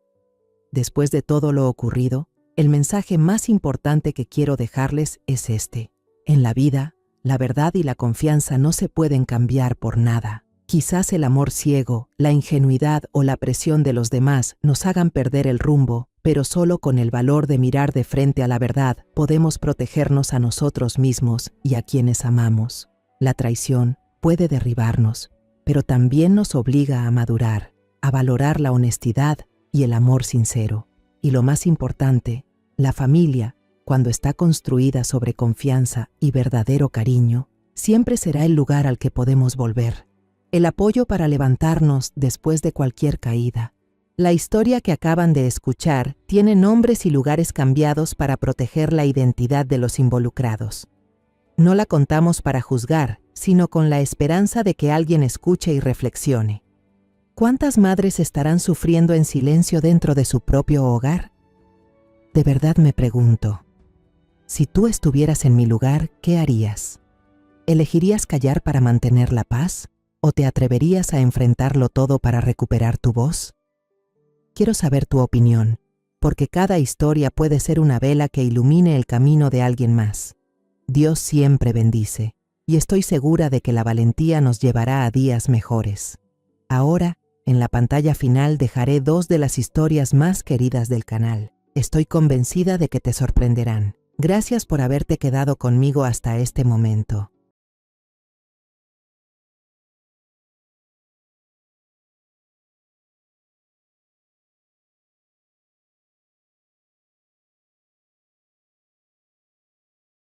Después de todo lo ocurrido, el mensaje más importante que quiero dejarles es este. En la vida, la verdad y la confianza no se pueden cambiar por nada. Quizás el amor ciego, la ingenuidad o la presión de los demás nos hagan perder el rumbo, pero solo con el valor de mirar de frente a la verdad podemos protegernos a nosotros mismos y a quienes amamos. La traición puede derribarnos, pero también nos obliga a madurar, a valorar la honestidad y el amor sincero. Y lo más importante, la familia, cuando está construida sobre confianza y verdadero cariño, siempre será el lugar al que podemos volver. El apoyo para levantarnos después de cualquier caída. La historia que acaban de escuchar tiene nombres y lugares cambiados para proteger la identidad de los involucrados. No la contamos para juzgar, sino con la esperanza de que alguien escuche y reflexione. ¿Cuántas madres estarán sufriendo en silencio dentro de su propio hogar? De verdad me pregunto, si tú estuvieras en mi lugar, ¿qué harías? ¿Elegirías callar para mantener la paz? ¿O te atreverías a enfrentarlo todo para recuperar tu voz? Quiero saber tu opinión, porque cada historia puede ser una vela que ilumine el camino de alguien más. Dios siempre bendice, y estoy segura de que la valentía nos llevará a días mejores. Ahora, en la pantalla final dejaré 2 de las historias más queridas del canal. Estoy convencida de que te sorprenderán. Gracias por haberte quedado conmigo hasta este momento.